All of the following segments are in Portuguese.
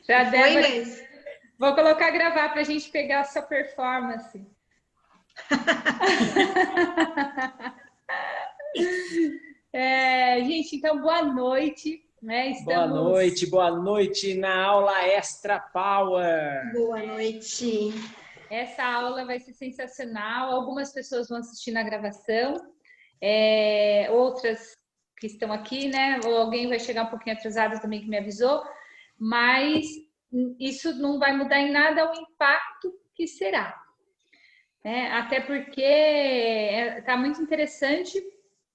Já Débora, Inês? vou colocar gravar para a gente pegar a sua performance. Gente, então boa noite, né? Boa noite na aula Extra Power. Boa noite. Essa aula vai ser sensacional. Algumas pessoas vão assistir na gravação, outras que estão aqui, né? Ou alguém vai chegar um pouquinho atrasado também que me avisou, mas isso não vai mudar em nada o impacto que será. Até porque está muito interessante,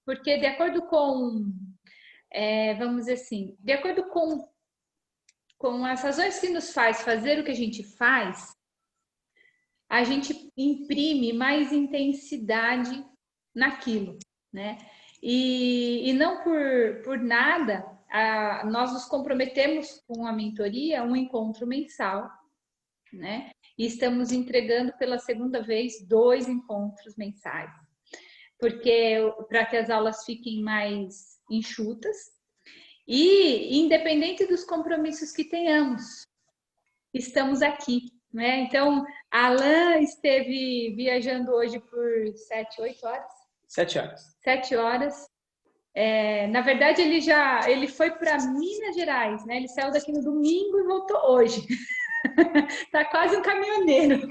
porque de acordo com, vamos dizer assim, de acordo com as razões que nos faz fazer o que a gente faz, a gente imprime mais intensidade naquilo, né? E não por nada, nós nos comprometemos com a mentoria, um encontro mensal, né? E estamos entregando pela segunda vez 2 encontros mensais, porque para que as aulas fiquem mais enxutas e independente dos compromissos que tenhamos, estamos aqui, né? Então, a Alain esteve viajando hoje por 7, 8 horas? 7 horas. 7 horas. Na verdade, ele foi para Minas Gerais, né? Ele saiu daqui no domingo e voltou hoje. Tá quase um caminhoneiro.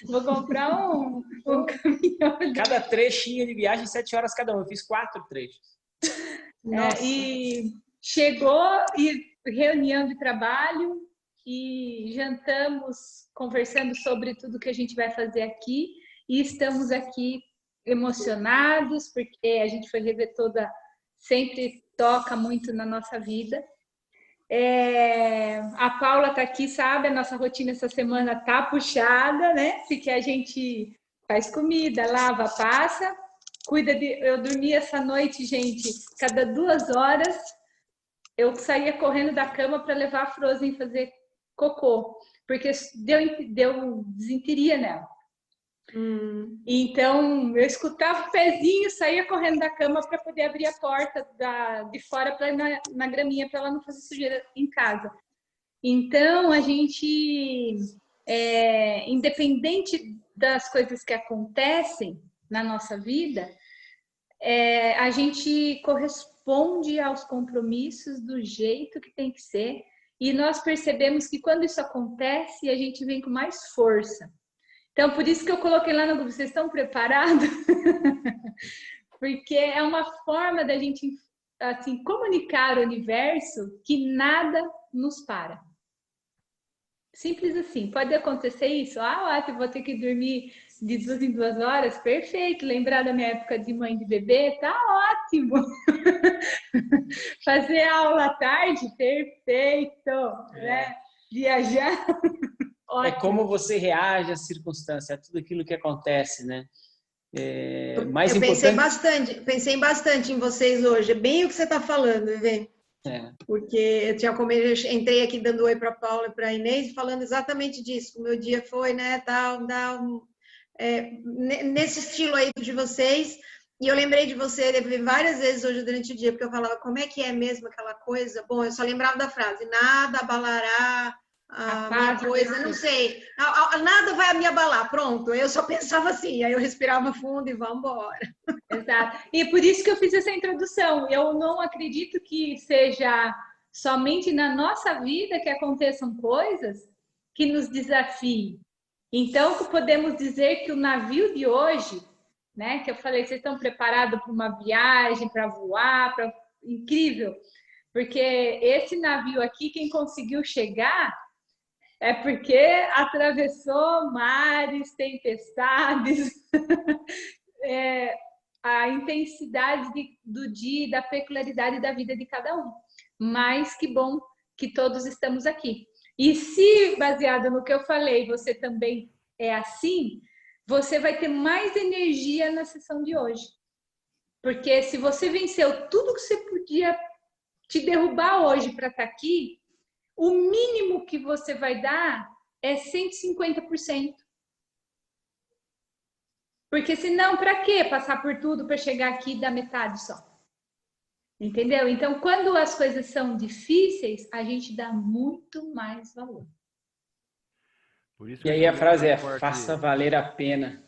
Vou comprar um caminhão. Cada trechinho de viagem, 7 horas cada um. Eu fiz 4 trechos. E chegou e reunião de trabalho e jantamos conversando sobre tudo que a gente vai fazer aqui e estamos aqui emocionados porque a gente foi rever sempre toca muito na nossa vida. A Paula tá aqui, sabe? A nossa rotina essa semana tá puxada, né? Porque a gente faz comida, lava, passa, eu dormi essa noite, gente, cada 2 horas eu saía correndo da cama para levar a Frozen fazer cocô, porque deu desinteria nela. Então, eu escutava o pezinho, saía correndo da cama para poder abrir a porta de fora para ir na graminha, para ela não fazer sujeira em casa. Então, a gente, independente das coisas que acontecem na nossa vida, a gente corresponde aos compromissos do jeito que tem que ser. E nós percebemos que quando isso acontece, a gente vem com mais força. Então, por isso que eu coloquei lá no grupo, vocês estão preparados? Porque é uma forma da gente assim, comunicar ao universo que nada nos para. Simples assim. Pode acontecer isso? Vou ter que dormir de 2 em 2 horas? Perfeito. Lembrar da minha época de mãe de bebê? Tá ótimo. Fazer aula à tarde? Perfeito. Né? Viajar? É como você reage às circunstâncias, a tudo aquilo que acontece, né? Eu pensei bastante em vocês hoje. É bem o que você está falando, Vivê. Porque eu entrei aqui dando oi para a Paula e para a Inês, falando exatamente disso. O meu dia foi, né, nesse estilo aí de vocês. E eu lembrei de você várias vezes hoje durante o dia, porque eu falava, como é que é mesmo aquela coisa? Bom, eu só lembrava da frase, nada abalará a minha coisa, não sei, nada vai me abalar, pronto, eu só pensava assim, aí eu respirava fundo e vamos embora. Exato, e por isso que eu fiz essa introdução, eu não acredito que seja somente na nossa vida que aconteçam coisas que nos desafiem, então podemos dizer que o navio de hoje, né, que eu falei, vocês estão preparados para uma viagem, para voar, incrível, porque esse navio aqui, quem conseguiu chegar é porque atravessou mares, tempestades, a intensidade do dia e da peculiaridade da vida de cada um. Mas que bom que todos estamos aqui. E se, baseado no que eu falei, você também é assim, você vai ter mais energia na sessão de hoje. Porque se você venceu tudo que você podia te derrubar hoje para estar aqui, o mínimo que você vai dar é 150%. Porque senão, para que passar por tudo para chegar aqui e dar metade só? Entendeu? Então, quando as coisas são difíceis, a gente dá muito mais valor. Por isso E que aí a frase é, parte... faça valer a pena.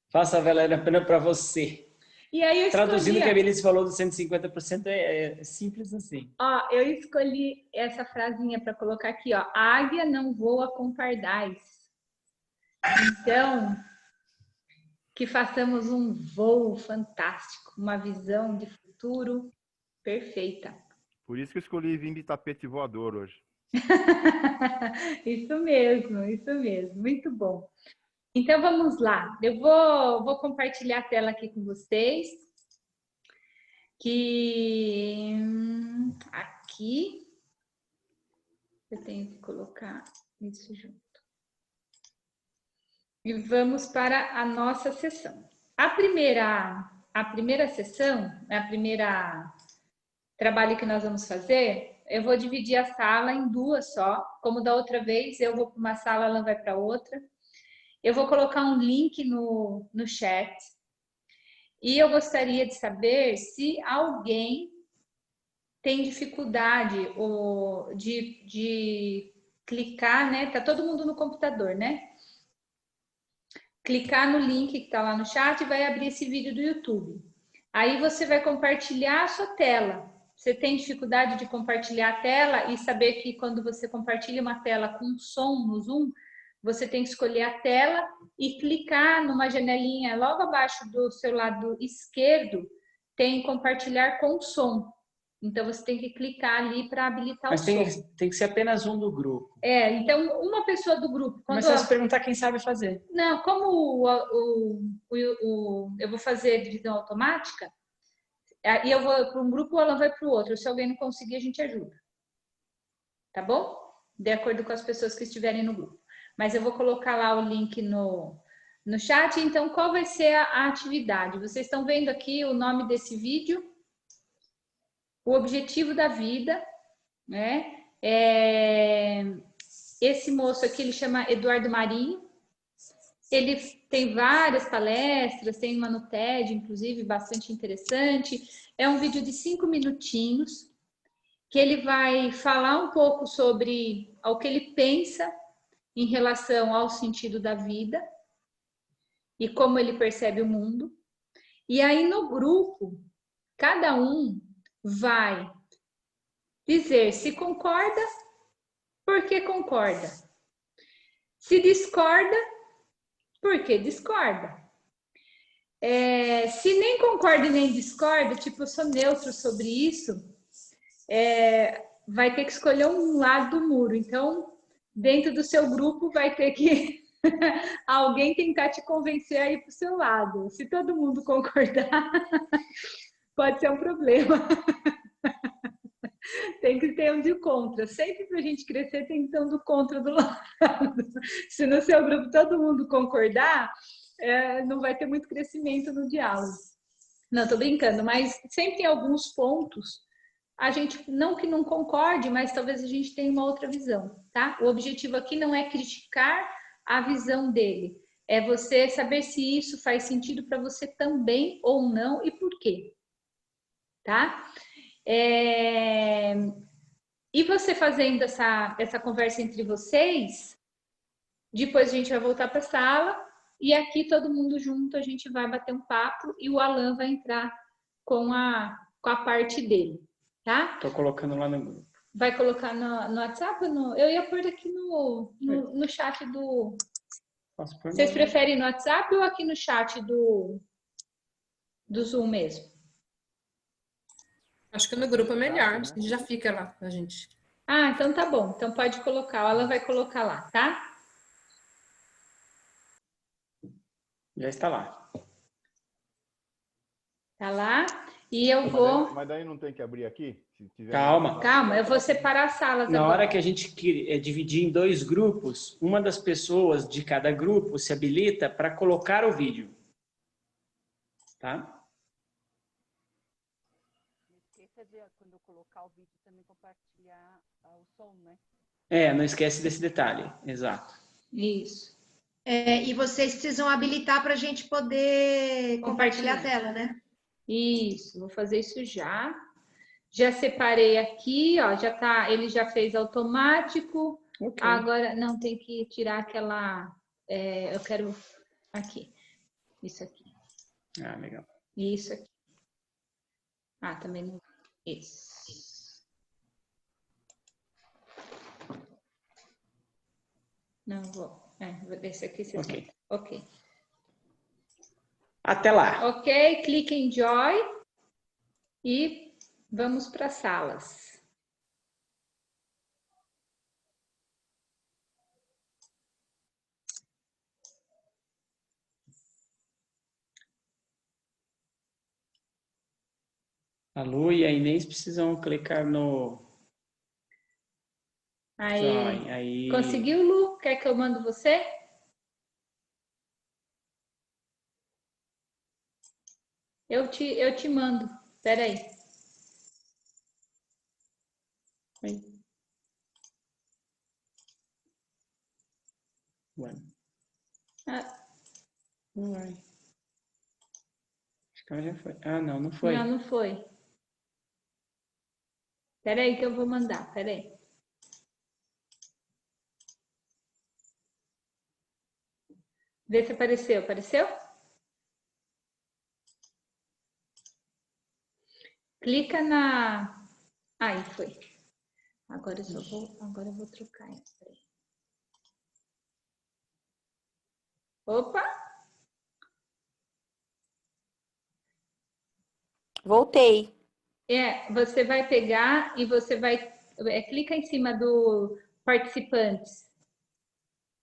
Faça valer a pena para você. E aí eu Traduzindo o que a escolhi, Belice falou do 150% é simples assim. ó, eu escolhi essa frasinha para colocar aqui, ó. A águia não voa com pardais. Então, que façamos um voo fantástico, uma visão de futuro perfeita. Por isso que eu escolhi vir de tapete voador hoje. Isso mesmo, muito bom. Então vamos lá, eu vou compartilhar a tela aqui com vocês, que aqui eu tenho que colocar isso junto. E vamos para a nossa sessão. A primeira sessão, a primeira trabalho que nós vamos fazer, eu vou dividir a sala em duas só, como da outra vez, eu vou para uma sala, ela vai para outra. Eu vou colocar um link no chat. E eu gostaria de saber se alguém tem dificuldade de clicar, né? Tá todo mundo no computador, né? Clicar no link que está lá no chat e vai abrir esse vídeo do YouTube. Aí você vai compartilhar a sua tela. Você tem dificuldade de compartilhar a tela e saber que quando você compartilha uma tela com som no Zoom, você tem que escolher a tela e clicar numa janelinha logo abaixo do seu lado esquerdo, tem compartilhar com som. Então você tem que clicar ali para habilitar Mas o som. tem que ser apenas um do grupo. Então uma pessoa do grupo. Mas é só se perguntar quem sabe fazer. Não, como eu vou fazer divisão automática, e eu vou para um grupo, o Alan vai para o outro. Se alguém não conseguir, a gente ajuda. Tá bom? De acordo com as pessoas que estiverem no grupo. Mas eu vou colocar lá o link no chat. Então, qual vai ser a atividade? Vocês estão vendo aqui o nome desse vídeo? O objetivo da vida, né? Esse moço aqui, ele chama Eduardo Marinho. Ele tem várias palestras, tem uma no TED, inclusive, bastante interessante. É um vídeo de 5 minutinhos, que ele vai falar um pouco sobre o que ele pensa em relação ao sentido da vida e como ele percebe o mundo. E aí, no grupo, cada um vai dizer se concorda, por que concorda. Se discorda, por que discorda. Se nem concorda e nem discorda, tipo, eu sou neutro sobre isso, vai ter que escolher um lado do muro. Então, dentro do seu grupo, vai ter que alguém tentar te convencer a ir para o seu lado. Se todo mundo concordar, pode ser um problema. Tem que ter um de contra. Sempre para a gente crescer, tem que ter um do contra do lado. Se no seu grupo todo mundo concordar, não vai ter muito crescimento no diálogo. Não, tô brincando, mas sempre tem alguns pontos. A gente, não que não concorde, mas talvez a gente tenha uma outra visão, tá? O objetivo aqui não é criticar a visão dele. É você saber se isso faz sentido para você também ou não e por quê. Tá? E você fazendo essa conversa entre vocês, depois a gente vai voltar para a sala e aqui todo mundo junto a gente vai bater um papo e o Alan vai entrar com a parte dele, tá? Tô colocando lá no grupo. Vai colocar no WhatsApp? Eu ia pôr aqui no chat do... Vocês preferem no WhatsApp ou aqui no chat do Zoom mesmo? Acho que no grupo é melhor, já fica lá a gente. Ah, então tá bom. Então pode colocar, ela vai colocar lá, tá? Já está lá. Tá lá. E eu vou... Mas daí não tem que abrir aqui? Se tiver Calma. Calma, eu vou separar as salas Na agora. hora que a gente dividir em 2 grupos, uma das pessoas de cada grupo se habilita para colocar o vídeo. Tá? Quando eu colocar o vídeo, também compartilhar o som, né? Não esquece desse detalhe. Exato. Isso. E vocês precisam habilitar para a gente poder compartilhar a tela, né? Isso, vou fazer isso já. Já separei aqui, ó, já tá, ele já fez automático. Ok. Agora, não, tem que tirar aquela... eu quero... Aqui. Isso aqui. Ah, legal. E isso aqui. Ah, também não... Isso. Não vou. Esse aqui você Ok. tem. Ok. Até lá. Ok, clique em Joy e vamos para as salas. A Lu e a Inês precisam clicar no Aí, join. Aí. conseguiu, Lu? Quer que eu mando você? Eu te mando. Espera aí. Aí. One. Ah, Não vai. Acho que ela já foi. Ah, não, não foi. não, não foi. Espera aí que eu vou mandar. Espera aí. Vê se apareceu. Apareceu? Clica na... Aí, foi. Agora eu vou trocar. Espera aí. Opa! Voltei. Você vai pegar e você vai... clica em cima do participantes.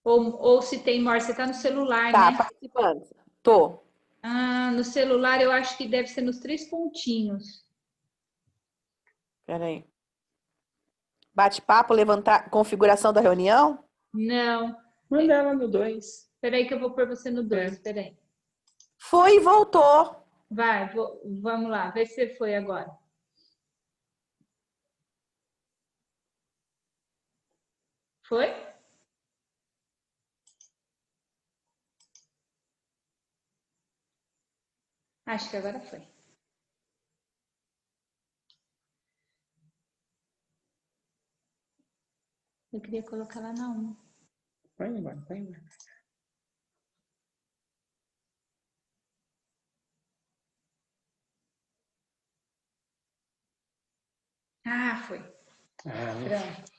Ou se tem, Mor, você está no celular, Tá, né? participando. Tô. Ah, no celular eu acho que deve ser nos 3 pontinhos. Peraí. Bate-papo, levantar, configuração da reunião? Não. Manda ela no 2. Espera aí que eu vou pôr você no 2. Espera aí. Foi e voltou. Vai, vamos lá. Vê se você foi agora. Foi? Acho que agora foi. Eu queria colocar lá na 1. Vai embora, vai embora. Ah, foi. Ah, Pronto.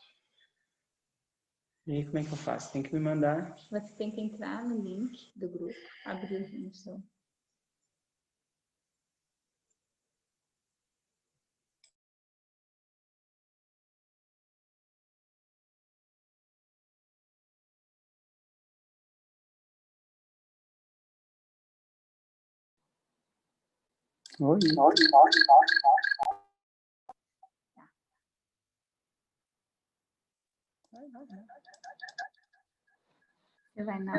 e aí, como é que eu faço? Tem que me mandar. Você tem que entrar no link do grupo, abrir a função. Oi. Você vai na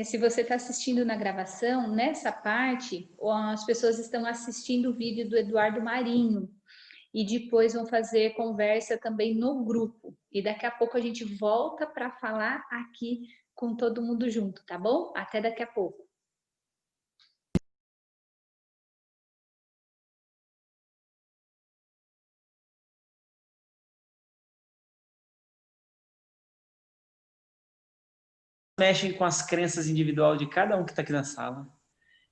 se você está assistindo na gravação, nessa parte, as pessoas estão assistindo o vídeo do Eduardo Marinho e depois vão fazer conversa também no grupo. E daqui a pouco a gente volta para falar aqui com todo mundo junto, tá bom? Até daqui a pouco. Mexem com as crenças individual de cada um que está aqui na sala.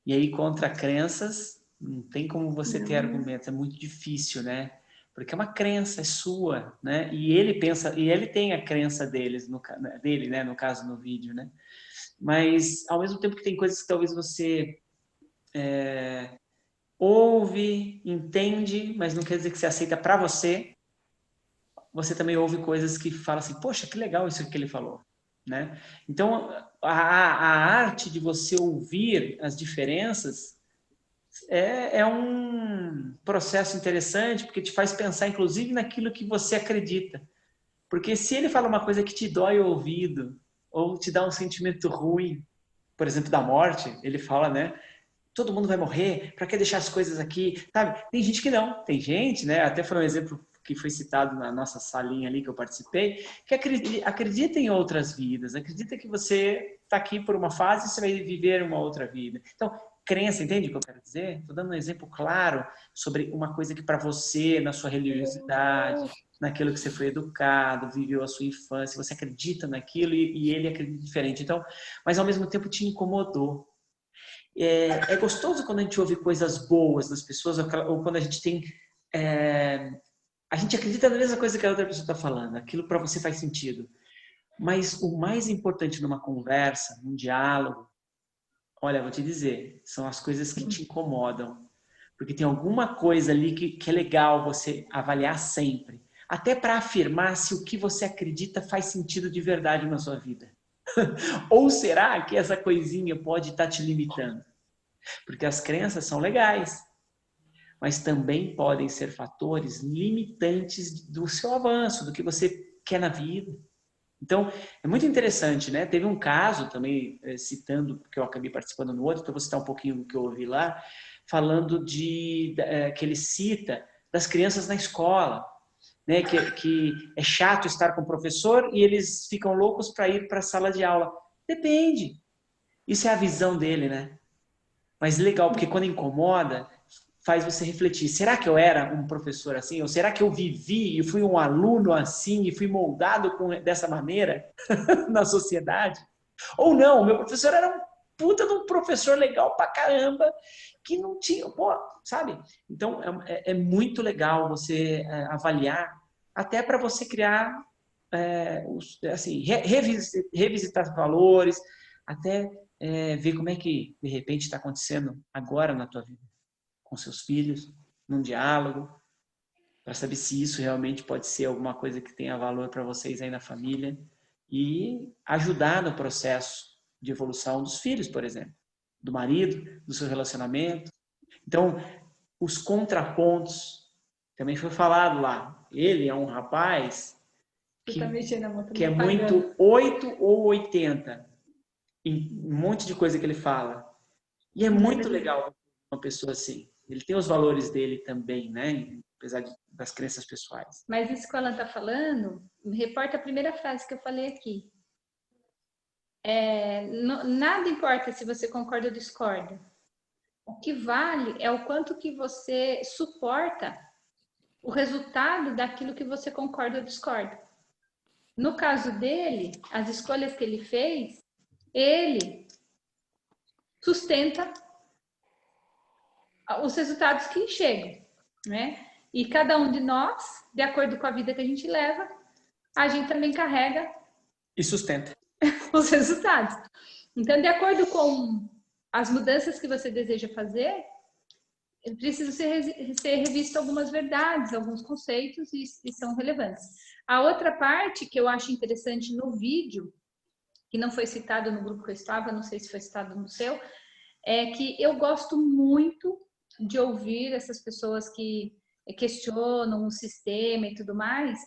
E aí, contra crenças, não tem como você ter argumentos. É muito difícil, né? Porque é uma crença, é sua, né? E ele pensa, e ele tem a crença dele, né? No caso, no vídeo, né? Mas, ao mesmo tempo que tem coisas que talvez você ouve, entende, mas não quer dizer que você aceita para você, você também ouve coisas que fala assim, poxa, que legal isso que ele falou, né? Então, a arte de você ouvir as diferenças é um processo interessante, porque te faz pensar, inclusive, naquilo que você acredita. Porque se ele fala uma coisa que te dói o ouvido, ou te dá um sentimento ruim, por exemplo, da morte, ele fala, né? Todo mundo vai morrer, para que deixar as coisas aqui? Sabe? Tem gente que não, tem gente, né? Até foi um exemplo que foi citado na nossa salinha ali que eu participei, que acredita em outras vidas, acredita que você está aqui por uma fase e você vai viver uma outra vida. Então, crença, entende o que eu quero dizer? Estou dando um exemplo claro sobre uma coisa que para você, na sua religiosidade, naquilo que você foi educado, viveu a sua infância, você acredita naquilo e ele acredita diferente. Então, mas ao mesmo tempo te incomodou. É gostoso quando a gente ouve coisas boas das pessoas ou quando a gente tem... a gente acredita na mesma coisa que a outra pessoa está falando. Aquilo para você faz sentido. Mas o mais importante numa conversa, num diálogo, olha, vou te dizer, são as coisas que te incomodam. Porque tem alguma coisa ali que é legal você avaliar sempre. Até para afirmar se o que você acredita faz sentido de verdade na sua vida. Ou será que essa coisinha pode estar te limitando? Porque as crenças são legais, mas também podem ser fatores limitantes do seu avanço, do que você quer na vida. Então, é muito interessante, né? Teve um caso também, citando, porque eu acabei participando no outro, então eu vou citar um pouquinho do que eu ouvi lá, falando que ele cita das crianças na escola, né? Que é chato estar com o professor e eles ficam loucos para ir para a sala de aula. Depende. Isso é a visão dele, né? Mas legal, porque quando incomoda, faz você refletir. Será que eu era um professor assim? Ou será que eu vivi e fui um aluno assim e fui moldado dessa maneira na sociedade? Ou não, meu professor era um puta de um professor legal pra caramba que não tinha... Pô, sabe? Então, é muito legal você avaliar até para você criar, assim, revisitar valores, até ver como é que, de repente, está acontecendo agora na tua vida, com seus filhos, num diálogo, para saber se isso realmente pode ser alguma coisa que tenha valor para vocês aí na família e ajudar no processo de evolução dos filhos, por exemplo, do marido, do seu relacionamento. Então, os contrapontos, também foi falado lá, ele é um rapaz que é muito 8 ou 80 em um monte de coisa que ele fala. E é muito legal uma pessoa assim. Ele tem os valores dele também, né? Apesar das crenças pessoais. Mas isso que ela está falando, reporta a primeira frase que eu falei aqui. Nada importa se você concorda ou discorda. O que vale é o quanto que você suporta o resultado daquilo que você concorda ou discorda. No caso dele, as escolhas que ele fez, ele sustenta os resultados que chegam, né? E cada um de nós, de acordo com a vida que a gente leva, a gente também carrega e sustenta os resultados. Então, de acordo com as mudanças que você deseja fazer, precisa ser revisto algumas verdades, alguns conceitos e são relevantes. A outra parte que eu acho interessante no vídeo, que não foi citado no grupo que eu estava, não sei se foi citado no seu, é que eu gosto muito de ouvir essas pessoas que questionam o sistema e tudo mais,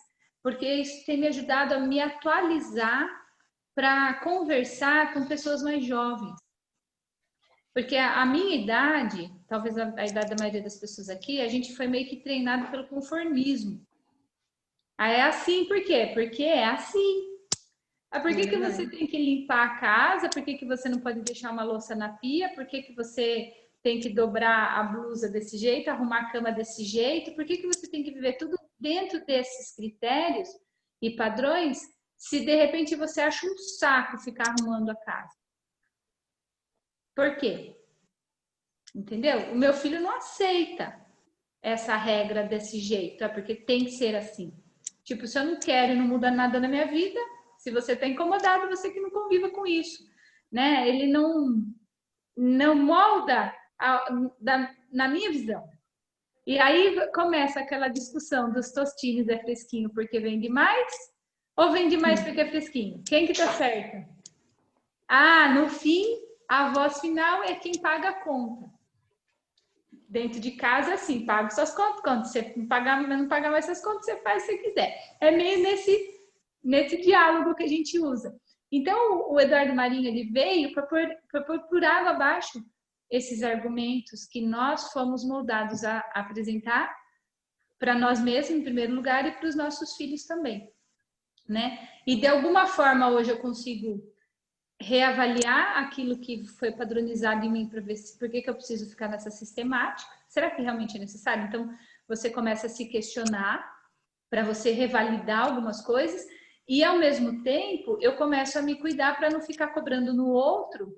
porque isso tem me ajudado a me atualizar para conversar com pessoas mais jovens. Porque a minha idade, talvez a idade da maioria das pessoas aqui, a gente foi meio que treinado pelo conformismo. É assim, por quê? Porque é assim. Por que você tem que limpar a casa? Por que você não pode deixar uma louça na pia? Por que você tem que dobrar a blusa desse jeito, arrumar a cama desse jeito? Por que você tem que viver tudo dentro desses critérios e padrões, se de repente você acha um saco ficar arrumando a casa? Por quê? Entendeu? O meu filho não aceita essa regra desse jeito, porque tem que ser assim. Tipo, se eu não quero e não muda nada na minha vida, se você está incomodado, você que não conviva com isso, né? Ele não molda na minha visão. E aí começa aquela discussão dos tostines é fresquinho porque vende mais ou vende mais porque é fresquinho? Quem que tá certo? No fim, a voz final é quem paga a conta. Dentro de casa, assim, paga suas contas. Quando você não pagar mais suas contas, você faz se quiser. É meio nesse diálogo que a gente usa. Então, o Eduardo Marinho, ele veio para pôr por água abaixo esses argumentos que nós fomos moldados a apresentar para nós mesmos, em primeiro lugar, e para os nossos filhos também, né? E, de alguma forma, hoje eu consigo reavaliar aquilo que foi padronizado em mim para ver por que eu preciso ficar nessa sistemática. Será que realmente é necessário? Então, você começa a se questionar para você revalidar algumas coisas e, ao mesmo tempo, eu começo a me cuidar para não ficar cobrando no outro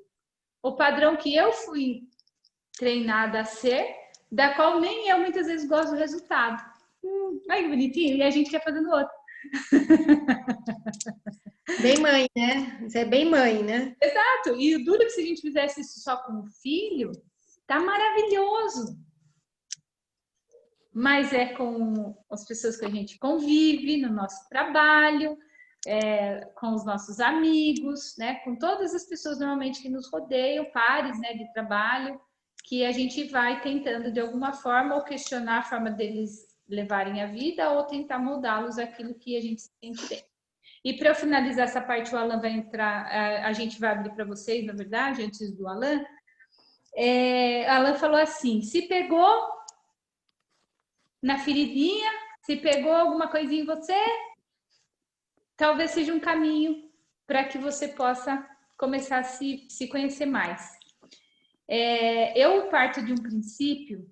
o padrão que eu fui treinada a ser, da qual nem eu muitas vezes gosto do resultado. Olha que bonitinho, e a gente quer fazer no outro. Bem mãe, né? Você é bem mãe, né? Exato. E o duro que se a gente fizesse isso só com o filho, tá maravilhoso. Mas é com as pessoas que a gente convive, no nosso trabalho, com os nossos amigos, né? Com todas as pessoas normalmente que nos rodeiam, pares, né, de trabalho, que a gente vai tentando de alguma forma ou questionar a forma deles levarem a vida ou tentar moldá-los àquilo que a gente se sente bem. E para eu finalizar essa parte, o Alan vai entrar, a gente vai abrir para vocês, na verdade, antes do Alan. Alan falou assim: se pegou na feridinha, se pegou alguma coisinha em você, talvez seja um caminho para que você possa começar a se conhecer mais. Eu parto de um princípio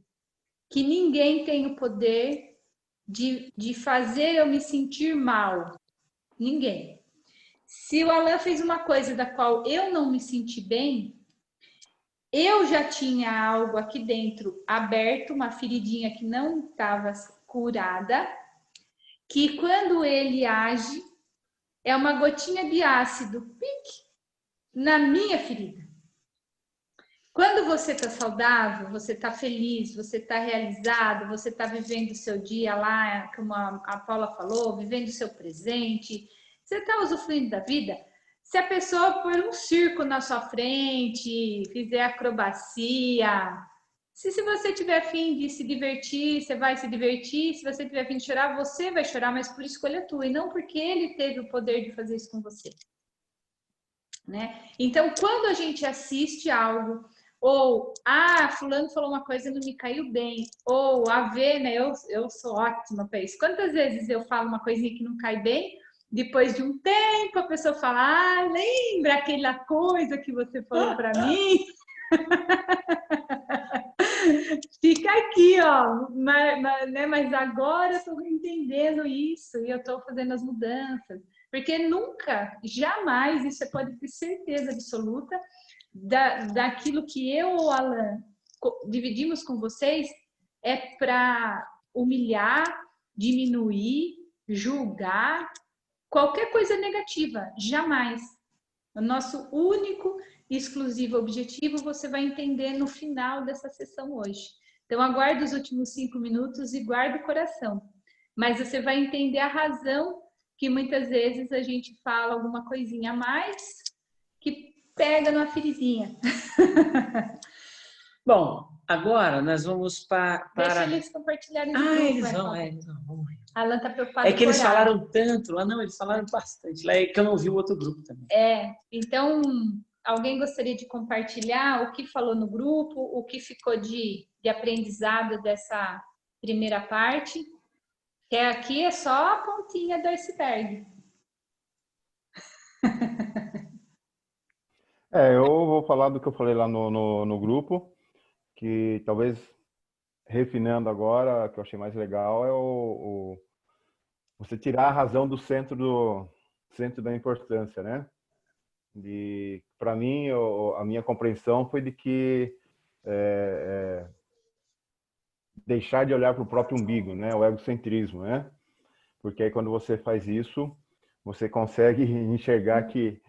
que ninguém tem o poder de fazer eu me sentir mal. Ninguém. Se o Alan fez uma coisa da qual eu não me senti bem, eu já tinha algo aqui dentro aberto, uma feridinha que não estava curada, que quando ele age, é uma gotinha de ácido pique, na minha ferida. Quando você está saudável, você está feliz, você está realizado, você está vivendo o seu dia lá, como a Paula falou, vivendo o seu presente, você está usufruindo da vida. Se a pessoa pôr um circo na sua frente, fizer acrobacia, se você tiver afim de se divertir, você vai se divertir. Se você tiver afim de chorar, você vai chorar, mas por escolha tua, e não porque ele teve o poder de fazer isso com você. Né? Então, quando a gente assiste algo, ou fulano falou uma coisa e não me caiu bem, ou né, eu sou ótima para isso. Quantas vezes eu falo uma coisinha que não cai bem, depois de um tempo a pessoa fala: lembra aquela coisa que você falou para mim? Fica aqui, ó, mas agora eu estou entendendo isso e eu estou fazendo as mudanças. Porque nunca, jamais, isso você pode ter certeza absoluta, daquilo que eu ou Alan dividimos com vocês é para humilhar, diminuir, julgar, qualquer coisa negativa, jamais. O nosso único e exclusivo objetivo você vai entender no final dessa sessão hoje. Então, aguarde os últimos 5 minutos e guarde o coração. Mas você vai entender a razão que muitas vezes a gente fala alguma coisinha a mais que pega numa feridinha. Bom, agora nós vamos para... Deixa eles compartilharem no grupo. Eles vão. Vamos. Alan tá preocupado. É que eles falaram tanto lá, não, eles falaram bastante. Lá é que eu não vi o outro grupo também. Então, alguém gostaria de compartilhar o que falou no grupo, o que ficou de aprendizado dessa primeira parte? Que aqui é só a pontinha do iceberg. Eu vou falar do que eu falei lá no grupo, que talvez refinando agora, que eu achei mais legal, é você tirar a razão do centro da importância, né? Para mim, a minha compreensão foi de que deixar de olhar para o próprio umbigo, né? O egocentrismo, né? Porque aí quando você faz isso, você consegue enxergar que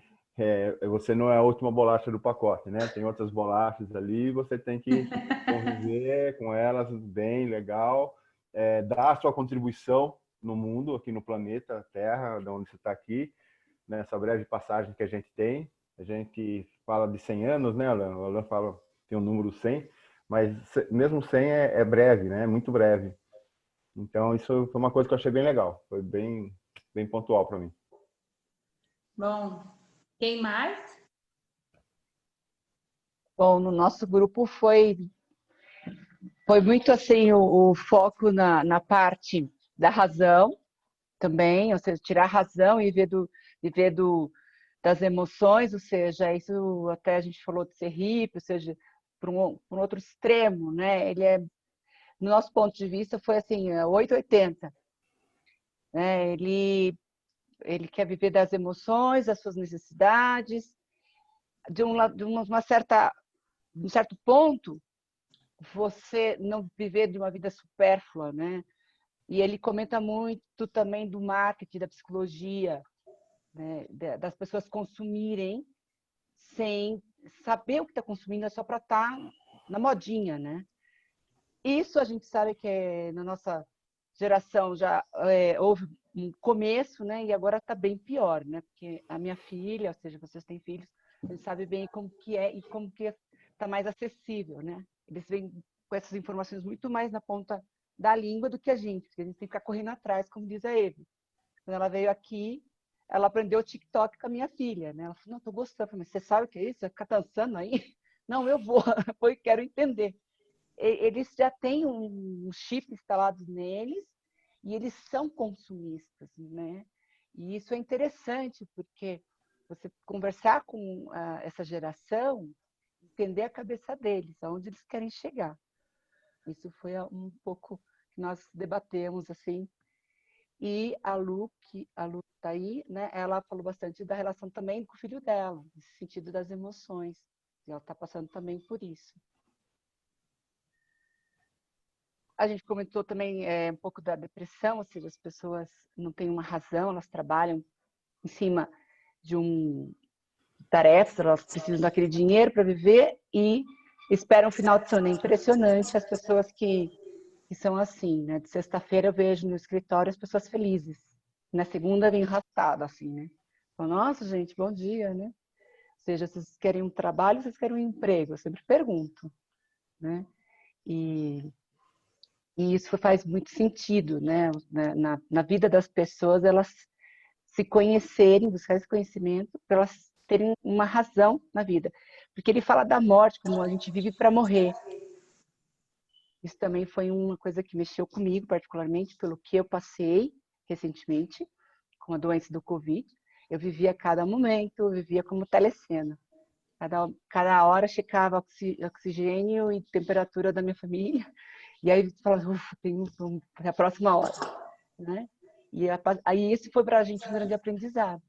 você não é a última bolacha do pacote, né? Tem outras bolachas ali, você tem que conviver com elas bem, legal, dar a sua contribuição no mundo, aqui no planeta Terra, de onde você está aqui, nessa breve passagem que a gente tem. A gente fala de 100 anos, né, Alan? O Alan fala, tem o número 100, mas mesmo sem é breve, né? É muito breve. Então, isso foi uma coisa que eu achei bem legal. Foi bem pontual para mim. Bom, quem mais? Bom, no nosso grupo foi muito assim o foco na parte da razão também, ou seja, tirar a razão e ver das emoções, ou seja, isso até a gente falou de ser hippie, ou seja, para um outro extremo, né? Ele no nosso ponto de vista, foi assim, 880, né? Ele quer viver das emoções, das suas de um certo ponto, você não viver de uma vida supérflua, né? E ele comenta muito também do marketing, da psicologia, né? Das pessoas consumirem sem saber o que está consumindo, é só para estar na modinha, né? Isso a gente sabe que na nossa geração já houve um começo, né? E agora está bem pior, né? Porque a minha filha, ou seja, vocês têm filhos, a gente sabe bem como que é e como que está mais acessível, né? Eles vêm com essas informações muito mais na ponta da língua do que a gente, porque a gente tem que ficar correndo atrás, como diz a Eve. Quando ela veio aqui, ela aprendeu o TikTok com a minha filha, né? Ela falou, não, estou gostando. Eu falei, mas você sabe o que é isso? Vai ficar dançando aí? Não, eu vou, eu quero entender. Eles já têm um chip instalado neles e eles são consumistas, né? E isso é interessante, porque você conversar com essa geração, entender a cabeça deles, aonde eles querem chegar. Isso foi um pouco que nós debatemos, assim. E a Lu está aí, né? Ela falou bastante da relação também com o filho dela, nesse sentido das emoções. E ela está passando também por isso. A gente comentou também um pouco da depressão, ou seja, as pessoas não têm uma razão, elas trabalham em cima de tarefas, elas precisam daquele dinheiro para viver e esperam um final de semana. É impressionante as pessoas que são assim, né? De sexta-feira eu vejo no escritório as pessoas felizes. Na segunda vem arrastada, assim, né? Então, nossa, gente, bom dia, né? Ou seja, vocês querem um trabalho, vocês querem um emprego? Eu sempre pergunto, né? E isso faz muito sentido, né? Na vida das pessoas, elas se conhecerem, buscar esse conhecimento, para elas terem uma razão na vida. Porque ele fala da morte, como a gente vive para morrer. Isso também foi uma coisa que mexeu comigo, particularmente, pelo que eu passei recentemente, com a doença do Covid. Eu vivia cada momento, eu vivia como telecena. Cada hora checava oxigênio e temperatura da minha família. E aí falava, ufa, tem a próxima hora, né? E aí isso foi para a gente um grande aprendizado,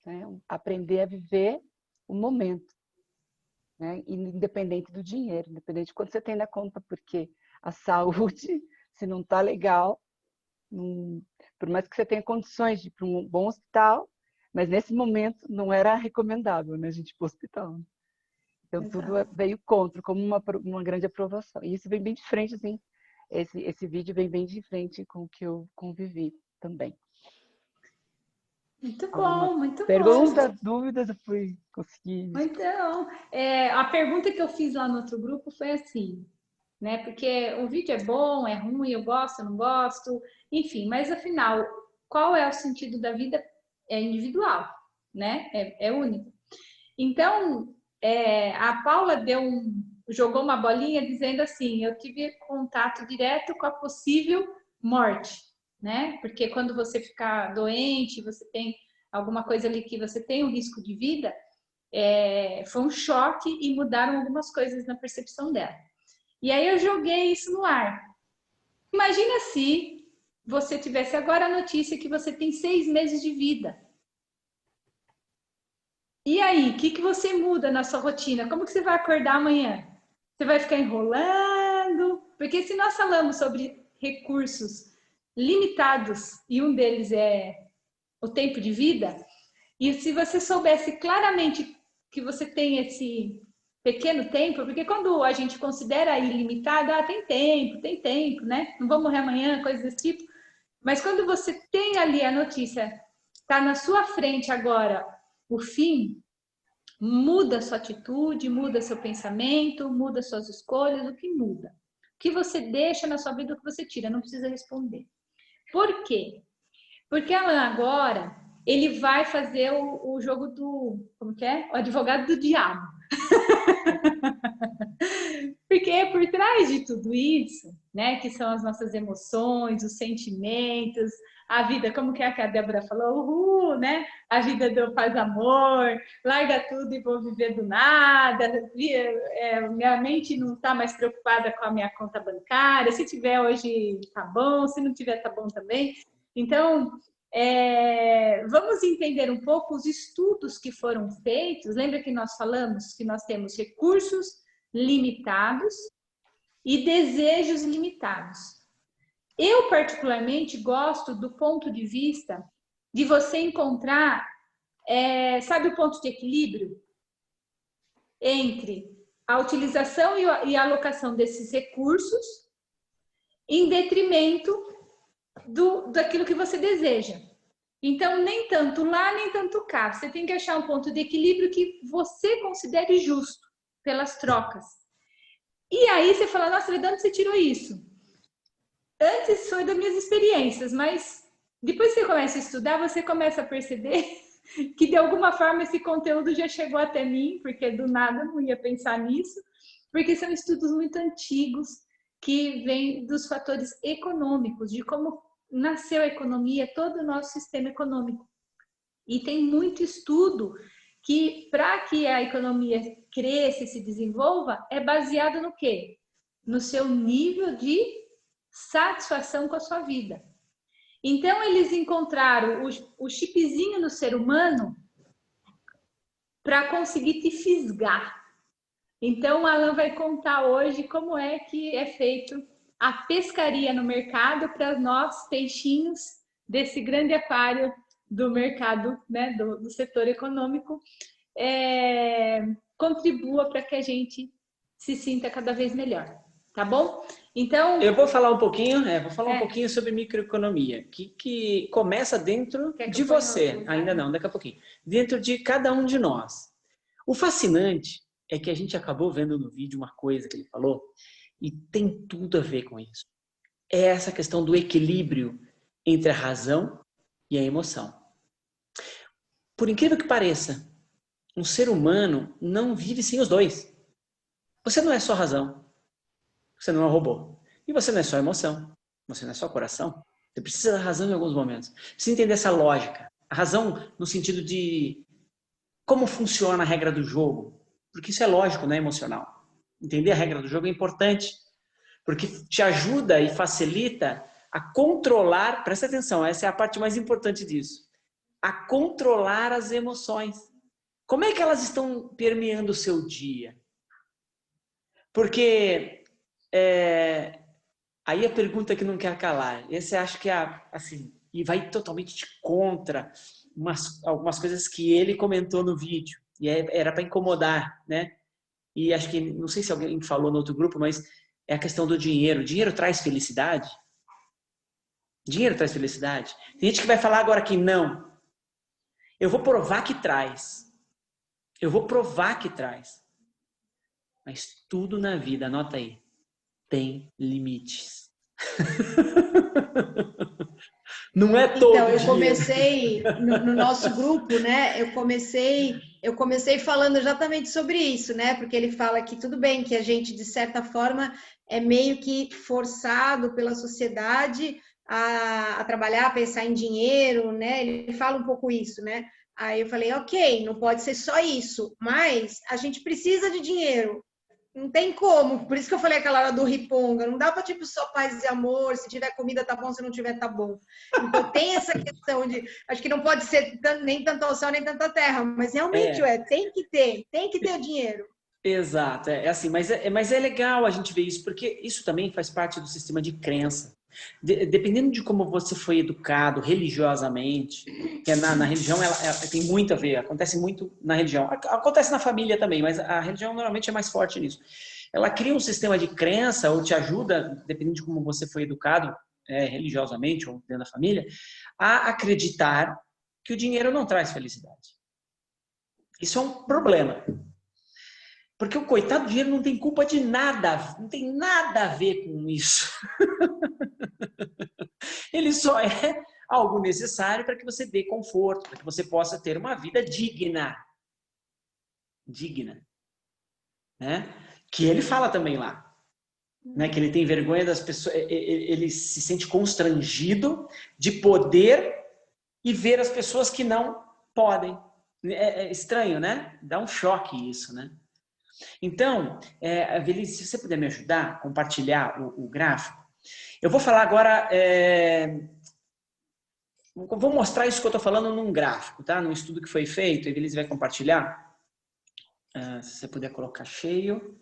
né? Aprender a viver o momento, né? Independente do dinheiro, independente de quanto você tem na conta, porque a saúde, se não está legal, por mais que você tenha condições de ir para um bom hospital, mas nesse momento não era recomendável, né, a gente ir para o hospital. Então, tudo veio contra, como uma grande aprovação. E isso vem bem de frente, assim, esse vídeo vem bem de frente com o que eu convivi também. Muito bom, muito bom. Perguntas, dúvidas, eu fui conseguir. Então, a pergunta que eu fiz lá no outro grupo foi assim, né? Porque o vídeo é bom, é ruim, eu gosto, eu não gosto, enfim, mas afinal, qual é o sentido da vida? É individual, né? É único. Então, a Paula jogou uma bolinha dizendo assim, eu tive contato direto com a possível morte, né? Porque quando você ficar doente, você tem alguma coisa ali que você tem um risco de vida, foi um choque e mudaram algumas coisas na percepção dela. E aí eu joguei isso no ar. Imagina se você tivesse agora a notícia que você tem 6 meses de vida. E aí, o que você muda na sua rotina? Como que você vai acordar amanhã? Você vai ficar enrolando? Porque se nós falamos sobre recursos limitados e um deles é o tempo de vida, e se você soubesse claramente que você tem esse pequeno tempo, porque quando a gente considera ilimitado, tem tempo, né? Não vou morrer amanhã, coisas desse tipo. Mas quando você tem ali a notícia, está na sua frente agora o fim, Muda sua atitude, muda seu pensamento, muda suas escolhas, o que muda? O que você deixa na sua vida, o que você tira, não precisa responder. Por quê? Porque Alan agora, ele vai fazer o jogo do, como que é? O advogado do diabo. Porque por trás de tudo isso, né, que são as nossas emoções, os sentimentos, a vida, como que é que a Débora falou? Uhul, né? A vida do faz amor, larga tudo e vou viver do nada. Minha mente não está mais preocupada com a minha conta bancária. Se tiver hoje, tá bom. Se não tiver, tá bom também. Então, vamos entender um pouco os estudos que foram feitos. Lembra que nós falamos que nós temos recursos limitados e desejos limitados. Eu, particularmente, gosto do ponto de vista de você encontrar, sabe o ponto de equilíbrio? Entre a utilização e a alocação desses recursos em detrimento daquilo que você deseja. Então, nem tanto lá, nem tanto cá. Você tem que achar um ponto de equilíbrio que você considere justo pelas trocas. E aí você fala, nossa, de onde você tirou isso? Antes foi das minhas experiências, mas depois que você começa a estudar, você começa a perceber que de alguma forma esse conteúdo já chegou até mim, porque do nada eu não ia pensar nisso, porque são estudos muito antigos que vêm dos fatores econômicos, de como nasceu a economia, todo o nosso sistema econômico. E tem muito estudo que, para que a economia cresça e se desenvolva, é baseado no quê? No seu nível de satisfação com a sua vida. Então, eles encontraram o chipzinho no ser humano para conseguir te fisgar. Então, o Alan vai contar hoje como é que é feito a pescaria no mercado para nós, peixinhos, desse grande aquário do mercado, né, do setor econômico, contribua para que a gente se sinta cada vez melhor, tá bom? Então, eu vou falar um pouquinho, um pouquinho sobre microeconomia, que começa dentro de você. Ainda não, daqui a pouquinho. Dentro de cada um de nós. O fascinante é que a gente acabou vendo no vídeo uma coisa que ele falou e tem tudo a ver com isso. É essa questão do equilíbrio entre a razão e a emoção. Por incrível que pareça, um ser humano não vive sem os dois. Você não é só razão. Você não é um robô. E você não é só emoção. Você não é só coração. Você precisa da razão em alguns momentos. Precisa entender essa lógica. A razão no sentido de como funciona a regra do jogo. Porque isso é lógico, não é emocional. Entender a regra do jogo é importante. Porque te ajuda e facilita a controlar, presta atenção, essa é a parte mais importante disso, a controlar as emoções. Como é que elas estão permeando o seu dia? Porque aí a pergunta que não quer calar, esse acho que é assim, e vai totalmente contra algumas coisas que ele comentou no vídeo, e era para incomodar, né? E acho que, não sei se alguém falou no outro grupo, mas é a questão do dinheiro. Dinheiro traz felicidade? Dinheiro traz felicidade? Tem gente que vai falar agora que não. Eu vou provar que traz. Eu vou provar que traz. Mas tudo na vida, anota aí, tem limites. Não é todo Então, eu dia. comecei no nosso grupo, né? Eu comecei falando exatamente sobre isso, né? Porque ele fala que tudo bem que a gente, de certa forma, é meio que forçado pela sociedade a trabalhar, a pensar em dinheiro, né? Ele fala um pouco isso, né? Aí eu falei, ok, não pode ser só isso, mas a gente precisa de dinheiro. Não tem como, por isso que eu falei aquela hora do riponga, não dá para tipo só paz e amor, se tiver comida tá bom, se não tiver tá bom. Então tem essa questão de, acho que não pode ser nem tanto ao céu, nem tanta terra, mas realmente tem que ter o dinheiro. Exato, é assim, mas é legal a gente ver isso, porque isso também faz parte do sistema de crença. Dependendo de como você foi educado religiosamente, que na religião ela tem muito a ver, acontece muito na religião, acontece na família também, mas a religião normalmente é mais forte nisso. Ela cria um sistema de crença ou te ajuda, dependendo de como você foi educado religiosamente ou dentro da família, a acreditar que o dinheiro não traz felicidade. Isso é um problema. Porque o coitado do dinheiro não tem culpa de nada, não tem nada a ver com isso. Ele só é algo necessário para que você dê conforto, para que você possa ter uma vida digna. Digna. Né? Que ele fala também lá. Né? Que ele tem vergonha das pessoas, ele se sente constrangido de poder e ver as pessoas que não podem. É estranho, né? Dá um choque isso, né? Então, Evelise, se você puder me ajudar a compartilhar o gráfico, eu vou falar agora, vou mostrar isso que eu estou falando num gráfico, tá? Num estudo que foi feito, a Evelise vai compartilhar. Se você puder colocar cheio,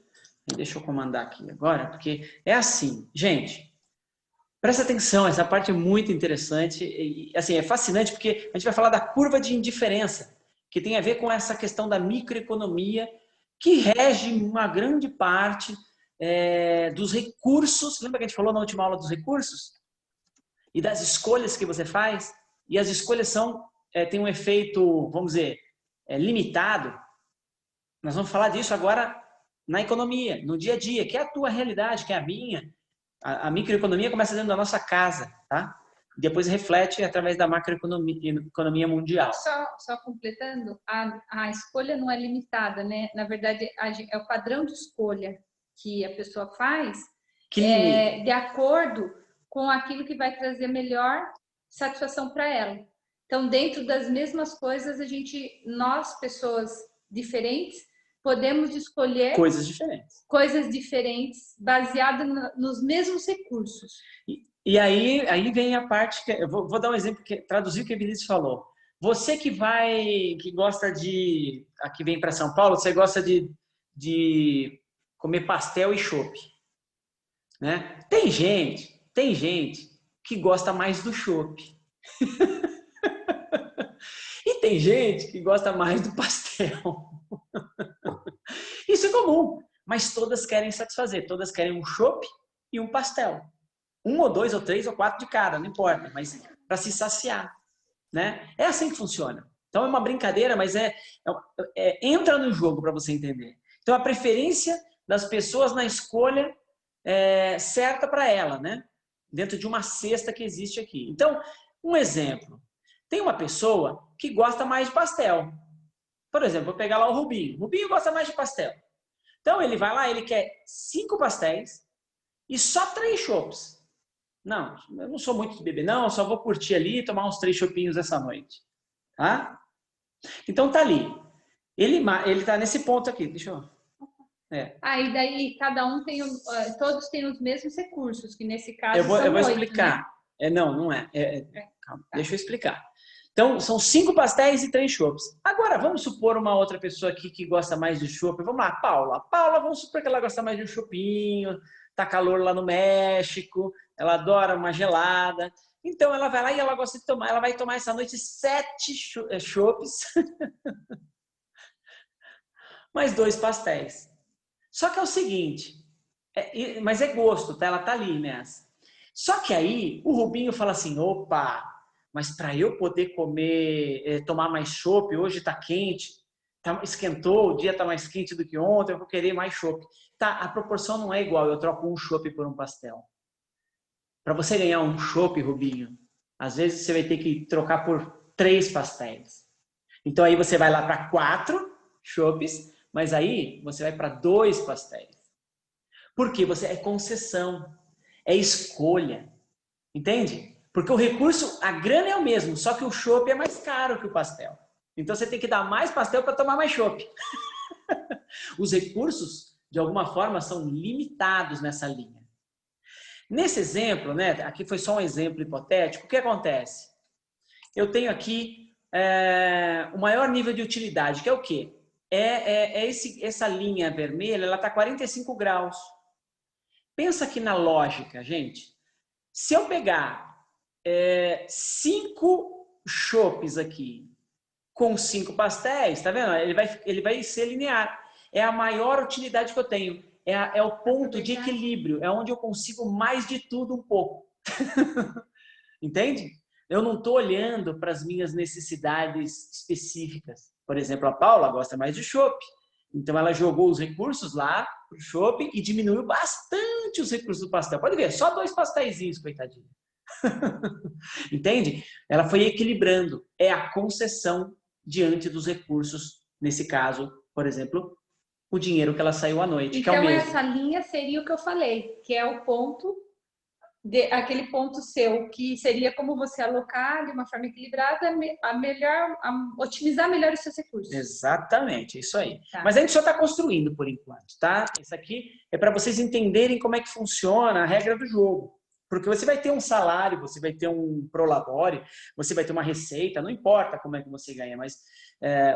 deixa eu comandar aqui agora, porque é assim, gente, presta atenção, essa parte é muito interessante, e, assim, é fascinante porque a gente vai falar da curva de indiferença, que tem a ver com essa questão da microeconomia, que rege uma grande parte dos recursos. Lembra que a gente falou na última aula dos recursos? E das escolhas que você faz? E as escolhas têm um efeito, vamos dizer, limitado. Nós vamos falar disso agora na economia, no dia a dia, que é a tua realidade, que é a minha. A microeconomia começa dentro da nossa casa, tá? Depois reflete através da macroeconomia mundial. Só completando, a escolha não é limitada, né? Na verdade, é o padrão de escolha que a pessoa faz de acordo com aquilo que vai trazer melhor satisfação para ela. Então, dentro das mesmas coisas, nós, pessoas diferentes, podemos escolher coisas diferentes baseadas nos mesmos recursos. E aí vem a parte que eu vou dar um exemplo, traduzir o que a Evelise falou. Você que gosta de, aqui vem para São Paulo, você gosta de comer pastel e chopp, né? Tem gente que gosta mais do chopp. E tem gente que gosta mais do pastel. Isso é comum, mas todas querem satisfazer, todas querem um chopp e um pastel. 1 ou 2 ou 3 ou 4 de cada, não importa, mas para se saciar, né? É assim que funciona. Então é uma brincadeira, mas entra no jogo para você entender. Então a preferência das pessoas na escolha certa para ela, né? Dentro de uma cesta que existe aqui. Então, um exemplo. Tem uma pessoa que gosta mais de pastel. Por exemplo, vou pegar lá o Rubinho. O Rubinho gosta mais de pastel. Então ele vai lá, ele quer 5 pastéis e só 3 chopps. Não, eu não sou muito de beber, não, eu só vou curtir ali e tomar uns 3 chopinhos essa noite. Tá? Então tá ali. Ele tá nesse ponto aqui, deixa eu... E daí cada um todos têm os mesmos recursos, que nesse caso eu vou 8, explicar. Né? Não é. Calma, deixa eu explicar. Então, são 5 pastéis e 3 chopps. Agora, vamos supor uma outra pessoa aqui que gosta mais de chopp. Vamos lá, Paula. Paula, vamos supor que ela gosta mais de um choppinho, tá calor lá no México, ela adora uma gelada. Então, ela vai lá e ela gosta de tomar. Ela vai tomar essa noite 7 chopps, mais 2 pastéis. Só que é o seguinte, mas é gosto, tá? Ela tá ali nessa. Só que aí, o Rubinho fala assim, opa... Mas para eu poder comer, tomar mais chopp, hoje está quente, esquentou, o dia está mais quente do que ontem, eu vou querer mais chopp. Tá, a proporção não é igual, eu troco um chopp por um pastel. Para você ganhar um chopp, Rubinho, às vezes você vai ter que trocar por 3 pastéis. Então aí você vai lá para 4 chopps, mas aí você vai para 2 pastéis. Por quê? É concessão, é escolha. Entende? Porque o recurso, a grana é o mesmo, só que o chopp é mais caro que o pastel. Então você tem que dar mais pastel para tomar mais chopp. Os recursos, de alguma forma, são limitados nessa linha. Nesse exemplo, né, aqui foi só um exemplo hipotético, o que acontece? Eu tenho aqui o maior nível de utilidade, que é o quê? Essa linha vermelha, ela está 45 graus. Pensa aqui na lógica, gente. Se eu pegar 5 chopps aqui com 5 pastéis, tá vendo? Ele vai ser linear. É a maior utilidade que eu tenho. É o ponto de equilíbrio. É onde eu consigo mais de tudo um pouco. Entende? Eu não estou olhando para as minhas necessidades específicas. Por exemplo, a Paula gosta mais de chopp. Então, ela jogou os recursos lá pro chopp e diminuiu bastante os recursos do pastel. Pode ver, só 2 pastéisinhos, coitadinha. Entende? Ela foi equilibrando. É a concessão diante dos recursos, nesse caso, por exemplo, o dinheiro que ela saiu à noite, que é o Então, mesmo. essa linha seria o que eu falei, que é o ponto, aquele ponto seu, que seria como você alocar de uma forma equilibrada, otimizar melhor os seus recursos. Exatamente, isso aí. Tá. Mas a gente só está construindo por enquanto, tá? Isso aqui é para vocês entenderem como é que funciona a regra do jogo. Porque você vai ter um salário, você vai ter um prolabore, você vai ter uma receita, não importa como é que você ganha, mas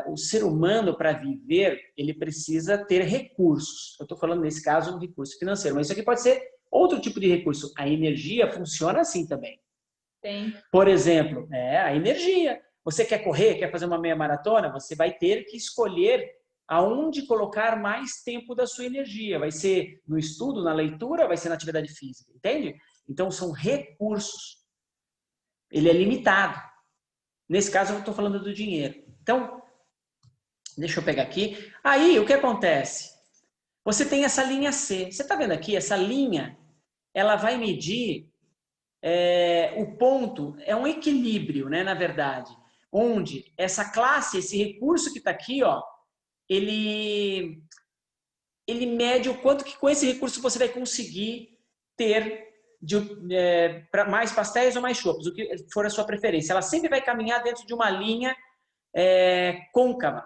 o ser humano, para viver, ele precisa ter recursos. Eu estou falando, nesse caso, um recurso financeiro, mas isso aqui pode ser outro tipo de recurso. A energia funciona assim também. Tem. Por exemplo, a energia. Você quer correr, quer fazer uma meia maratona, você vai ter que escolher aonde colocar mais tempo da sua energia. Vai ser no estudo, na leitura, vai ser na atividade física, entende? Então, são recursos. Ele é limitado. Nesse caso, eu estou falando do dinheiro. Então, deixa eu pegar aqui. Aí, o que acontece? Você tem essa linha C. Você está vendo aqui? Essa linha, ela vai medir o ponto, é um equilíbrio, né, na verdade, onde essa classe, esse recurso que está aqui, ó, ele mede o quanto que com esse recurso você vai conseguir ter para mais pastéis ou mais chopps, o que for a sua preferência. Ela sempre vai caminhar dentro de uma linha côncava.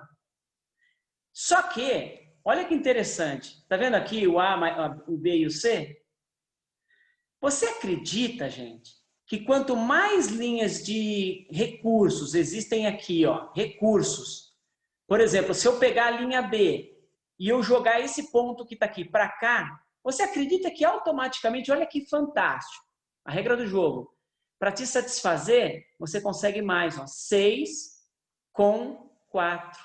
Só que, olha que interessante, tá vendo aqui o A, o B e o C? Você acredita, gente, que quanto mais linhas de recursos existem aqui, ó, recursos, por exemplo, se eu pegar a linha B e eu jogar esse ponto que está aqui para cá, você acredita que automaticamente, olha que fantástico, a regra do jogo, para te satisfazer, você consegue mais, ó, 6 com 4.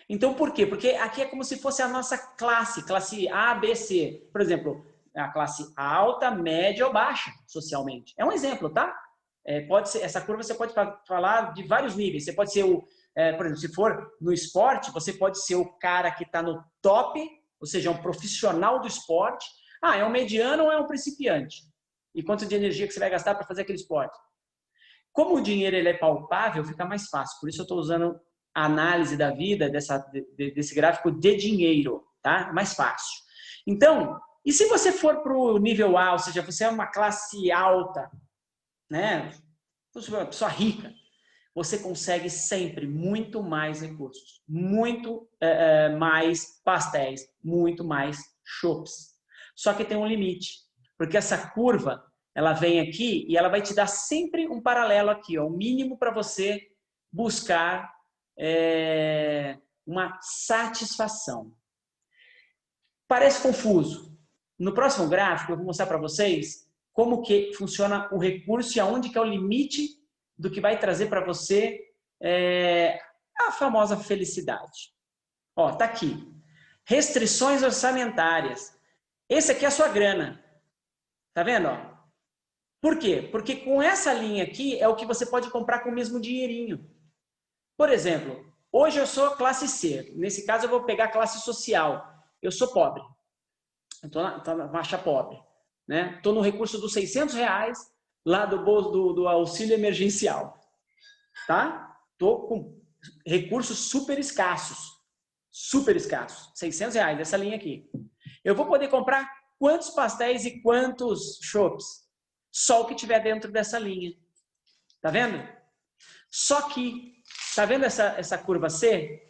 Então, por quê? Porque aqui é como se fosse a nossa classe A, B, C. Por exemplo, a classe alta, média ou baixa, socialmente. É um exemplo, tá? Pode ser, essa curva você pode falar de vários níveis. Você pode ser por exemplo, se for no esporte, você pode ser o cara que está no top, ou seja, um profissional do esporte. Ah, é um mediano ou é um principiante? E quanto de energia que você vai gastar para fazer aquele esporte? Como o dinheiro ele é palpável, fica mais fácil. Por isso eu estou usando a análise da vida desse gráfico de dinheiro, tá? Mais fácil. Então, e se você for para o nível A, ou seja, você é uma classe alta, né? Uma pessoa rica, você consegue sempre muito mais recursos, muito mais pastéis, muito mais chopps. Só que tem um limite, porque essa curva, ela vem aqui e ela vai te dar sempre um paralelo aqui, ó, o mínimo para você buscar uma satisfação. Parece confuso. No próximo gráfico, eu vou mostrar para vocês como que funciona o recurso e aonde que é o limite do que vai trazer para você a famosa felicidade. Ó, tá aqui. Restrições orçamentárias. Esse aqui é a sua grana. Tá vendo? Ó? Por quê? Porque com essa linha aqui é o que você pode comprar com o mesmo dinheirinho. Por exemplo, hoje eu sou classe C. Nesse caso eu vou pegar classe social. Eu sou pobre. Estou na faixa pobre. Estou no recurso dos R$600 lá do bolso do auxílio emergencial. Tá? Estou com recursos super escassos. Super escassos. R$600, essa linha aqui. Eu vou poder comprar quantos pastéis e quantos chopps? Só o que tiver dentro dessa linha. Tá vendo? Só que, tá vendo essa curva C?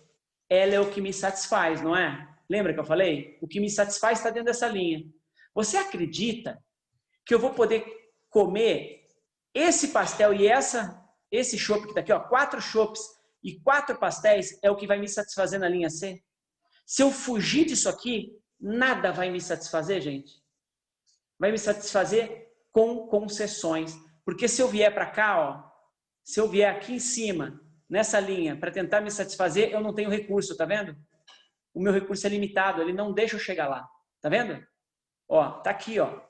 Ela é o que me satisfaz, não é? Lembra que eu falei? O que me satisfaz está dentro dessa linha. Você acredita que eu vou poder comer esse pastel e esse chopp que está aqui, ó, 4 chopps e 4 pastéis é o que vai me satisfazer na linha C? Se eu fugir disso aqui, nada vai me satisfazer, gente. Vai me satisfazer com concessões. Porque se eu vier para cá, ó, se eu vier aqui em cima, nessa linha, para tentar me satisfazer, eu não tenho recurso, tá vendo? O meu recurso é limitado, ele não deixa eu chegar lá. Tá vendo? Ó, tá aqui, ó.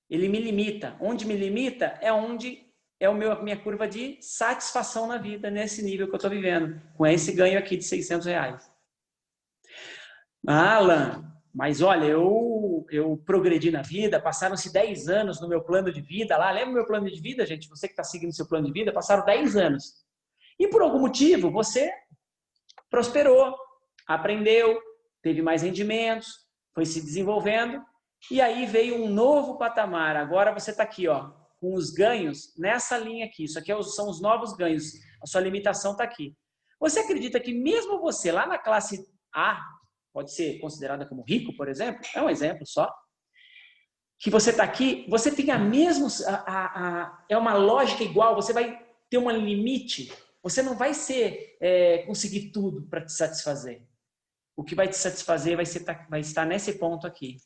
Ele me limita. Onde me limita é onde é a minha curva de satisfação na vida, nesse nível que eu estou vivendo, com esse ganho aqui de R$600. Alan, mas olha, eu progredi na vida, passaram-se 10 anos no meu plano de vida lá. Lembra o meu plano de vida, gente? Você que está seguindo seu plano de vida, passaram 10 anos. E por algum motivo, você prosperou, aprendeu, teve mais rendimentos, foi se desenvolvendo, e aí veio um novo patamar. Agora você está aqui, ó, com os ganhos nessa linha aqui. Isso aqui são os novos ganhos. A sua limitação está aqui. Você acredita que mesmo você lá na classe A, pode ser considerada como rico, por exemplo, é um exemplo só, que você está aqui, você tem a mesma, é uma lógica igual, você vai ter um limite, você não vai conseguir tudo para te satisfazer. O que vai te satisfazer vai estar nesse ponto aqui.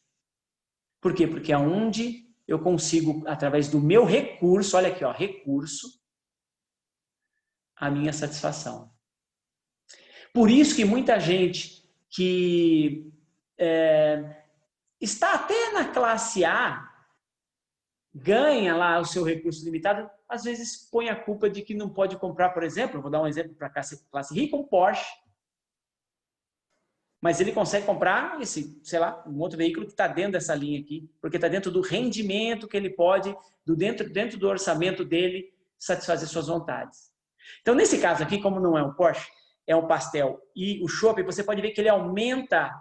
Por quê? Porque é onde eu consigo, através do meu recurso, olha aqui, ó, recurso, a minha satisfação. Por isso que muita gente que está até na classe A, ganha lá o seu recurso limitado, às vezes põe a culpa de que não pode comprar, por exemplo, eu vou dar um exemplo para a classe rica, um Porsche. Mas ele consegue comprar sei lá, um outro veículo que está dentro dessa linha aqui, porque está dentro do rendimento que ele pode, dentro do orçamento dele, satisfazer suas vontades. Então, nesse caso aqui, como não é um Porsche, é um pastel e o chopp, você pode ver que ele aumenta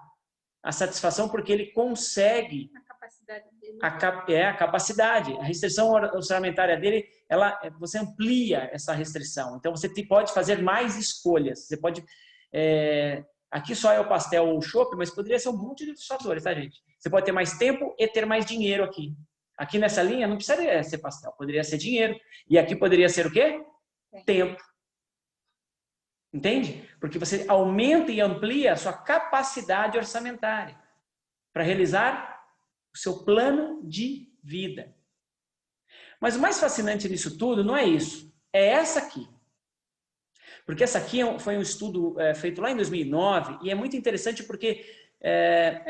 a satisfação porque ele consegue A capacidade dele. a capacidade. A restrição orçamentária dele, você amplia essa restrição. Então, você pode fazer mais escolhas. Você pode... aqui só é o pastel ou o chopp, mas poderia ser um monte de fatores, tá, gente? Você pode ter mais tempo e ter mais dinheiro aqui. Aqui nessa linha não precisaria ser pastel, poderia ser dinheiro. E aqui poderia ser o quê? Tempo. Entende? Porque você aumenta e amplia a sua capacidade orçamentária para realizar o seu plano de vida. Mas o mais fascinante nisso tudo não é isso, é essa aqui. Porque essa aqui foi um estudo feito lá em 2009 e é muito interessante porque...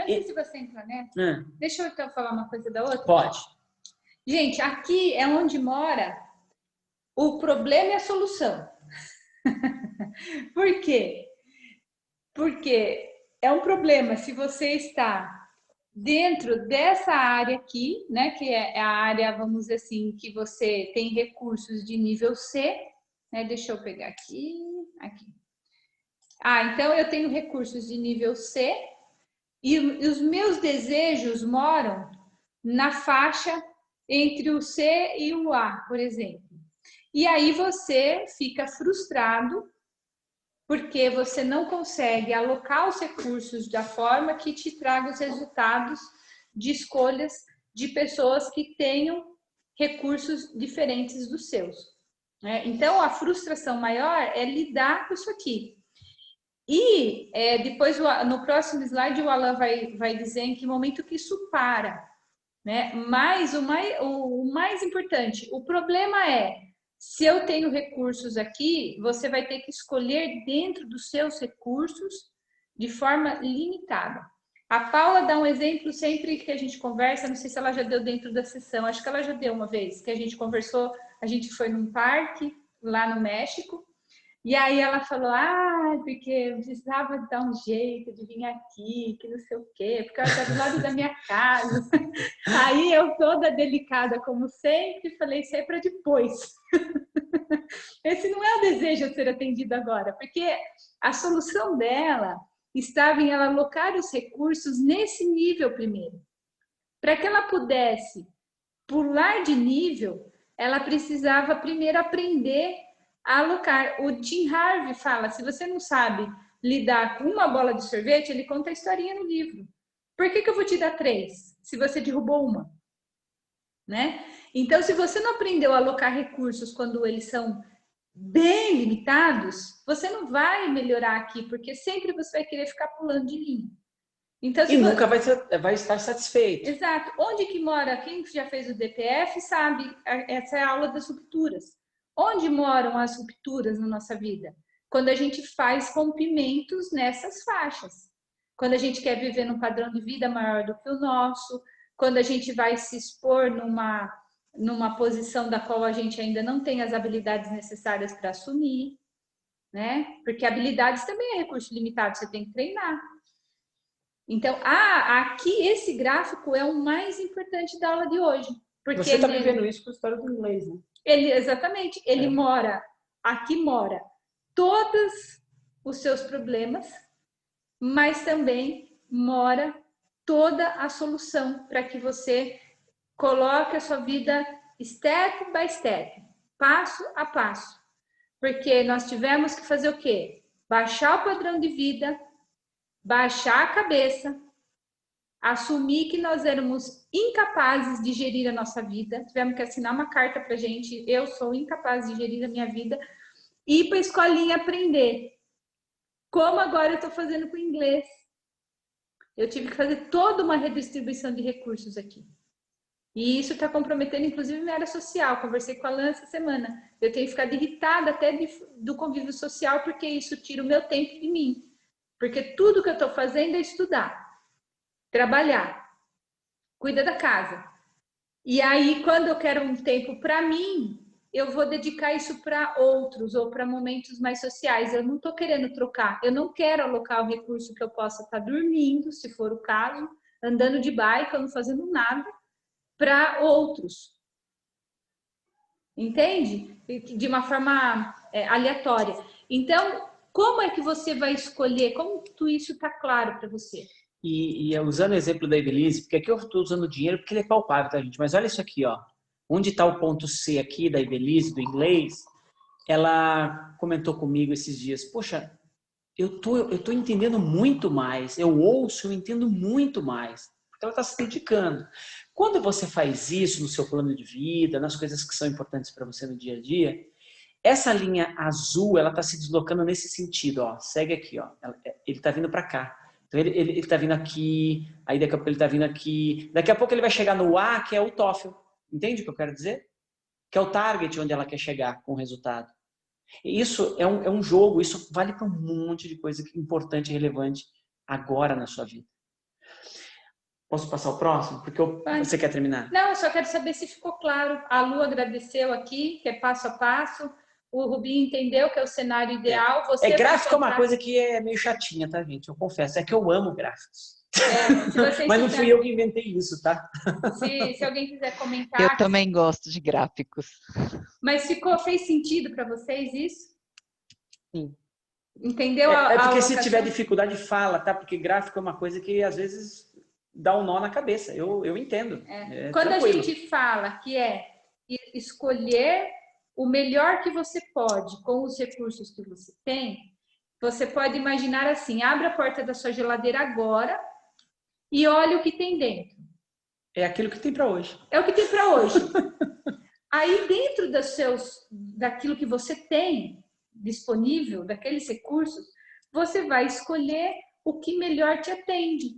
Antes de você entrar nessa, deixa eu então falar uma coisa da outra. Pode. Gente, aqui é onde mora o problema e a solução. Por quê? Porque é um problema se você está dentro dessa área aqui, né, que é a área, vamos dizer assim, que você tem recursos de nível C, né? Deixa eu pegar aqui. Então eu tenho recursos de nível C e os meus desejos moram na faixa entre o C e o A, por exemplo. E aí você fica frustrado porque você não consegue alocar os recursos da forma que te traga os resultados de escolhas de pessoas que tenham recursos diferentes dos seus. Então, a frustração maior é lidar com isso aqui. E depois, no próximo slide, o Alan vai dizer em que momento que isso para. Né? Mas o mais importante, o problema se eu tenho recursos aqui, você vai ter que escolher dentro dos seus recursos de forma limitada. A Paula dá um exemplo sempre que a gente conversa, não sei se ela já deu dentro da sessão, acho que ela já deu uma vez, que a gente conversou, a gente foi num parque lá no México, e aí ela falou, porque eu precisava dar um jeito de vir aqui, que não sei o quê, porque ela está do lado da minha casa. Aí eu toda delicada, como sempre, falei, isso é para depois. Esse não é o desejo a ser atendido agora, porque a solução dela estava em ela alocar os recursos nesse nível primeiro. Para que ela pudesse pular de nível, ela precisava primeiro aprender a alocar. O Tim Harvey fala, se você não sabe lidar com uma bola de sorvete, ele conta a historinha no livro. Por que eu vou te dar 3, se você derrubou uma? Né? Então, se você não aprendeu a alocar recursos quando eles são bem limitados, você não vai melhorar aqui, porque sempre você vai querer ficar pulando de linha. Então, e nunca vai estar satisfeito. Exato. Onde que mora? Quem já fez o DPF sabe, essa é a aula das rupturas. Onde moram as rupturas na nossa vida? Quando a gente faz rompimentos nessas faixas. Quando a gente quer viver num padrão de vida maior do que o nosso, quando a gente vai se expor numa posição da qual a gente ainda não tem as habilidades necessárias para assumir, né? Porque habilidades também é recurso limitado, você tem que treinar. Então, aqui esse gráfico é o mais importante da aula de hoje. Porque você está vivendo isso com a história do inglês, né? Exatamente, ele mora, aqui mora todos os seus problemas, mas também mora toda a solução para que você coloque a sua vida step by step, passo a passo. Porque nós tivemos que fazer o quê? Baixar o padrão de vida, baixar a cabeça, assumir que nós éramos incapazes de gerir a nossa vida, tivemos que assinar uma carta para a gente, eu sou incapaz de gerir a minha vida, e ir para a escolinha aprender. Como agora eu estou fazendo com o inglês. Eu tive que fazer toda uma redistribuição de recursos aqui. E isso está comprometendo, inclusive, minha área social. Conversei com a Alan essa semana. Eu tenho ficado irritada até do convívio social, porque isso tira o meu tempo de mim. Porque tudo que eu estou fazendo é estudar, trabalhar, cuidar da casa. E aí, quando eu quero um tempo para mim, eu vou dedicar isso para outros ou para momentos mais sociais. Eu não estou querendo trocar. Eu não quero alocar o recurso que eu possa estar dormindo, se for o caso, andando de bike, ou não fazendo nada, para outros. Entende? De uma forma aleatória. Então, como é que você vai escolher? Como tudo isso está claro para você? E usando o exemplo da Evelise, porque aqui eu estou usando o dinheiro porque ele é palpável, tá, gente? Mas olha isso aqui, ó. Onde está o ponto C aqui da Evelise, do inglês? Ela comentou comigo esses dias, poxa, eu tô entendendo muito mais, eu ouço, eu entendo muito mais. Porque ela está se dedicando. Quando você faz isso no seu plano de vida, nas coisas que são importantes para você no dia a dia, essa linha azul, ela está se deslocando nesse sentido, ó. Segue aqui, ó. Ele está vindo para cá. Então ele está vindo aqui, aí daqui a pouco ele está vindo aqui. Daqui a pouco ele vai chegar no A, que é o TOEFL. Entende o que eu quero dizer? Que é o target onde ela quer chegar com o resultado. Isso é um jogo, isso vale para um monte de coisa importante e relevante agora na sua vida. Posso passar o próximo? Porque você quer terminar? Não, eu só quero saber se ficou claro. A Lu agradeceu aqui, que é passo a passo. O Rubinho entendeu que é o cenário ideal. Você gráfico é uma coisa que é meio chatinha, tá, gente? Eu confesso. É que eu amo gráficos. Mas não fui eu que inventei isso, tá? Se alguém quiser comentar. Eu também gosto de gráficos. Mas fez sentido para vocês isso? Sim. Entendeu? Porque se tiver dificuldade, fala, tá? Porque gráfico é uma coisa que às vezes dá um nó na cabeça. Eu entendo. Quando tranquilo. a gente fala que é escolher o melhor que você pode com os recursos que você tem, você pode imaginar assim, abre a porta da sua geladeira agora e olha o que tem dentro. É aquilo que tem para hoje. É o que tem para hoje. Aí dentro daquilo que você tem disponível, daqueles recursos, você vai escolher o que melhor te atende.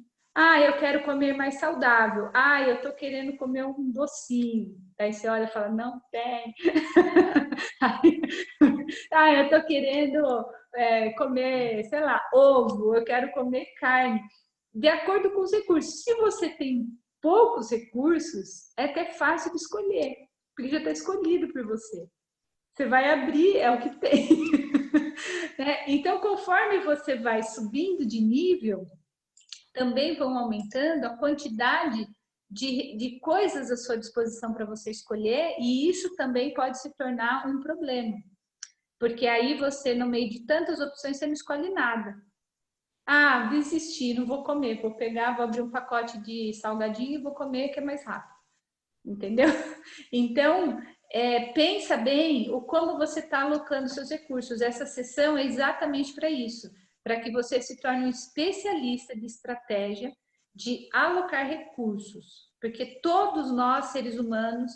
Eu quero comer mais saudável. Eu tô querendo comer um docinho. Aí você olha e fala, não tem. Eu tô querendo comer, sei lá, ovo. Eu quero comer carne. De acordo com os recursos. Se você tem poucos recursos, é até fácil de escolher. Porque já está escolhido por você. Você vai abrir, é o que tem. Então, conforme você vai subindo de nível, também vão aumentando a quantidade de coisas à sua disposição para você escolher, e isso também pode se tornar um problema. Porque aí você, no meio de tantas opções, você não escolhe nada. Desisti, não vou comer, vou abrir um pacote de salgadinho e vou comer, que é mais rápido. Entendeu? Então, pensa bem como você está alocando seus recursos. Essa sessão é exatamente para isso, para que você se torne um especialista de estratégia de alocar recursos, porque todos nós, seres humanos,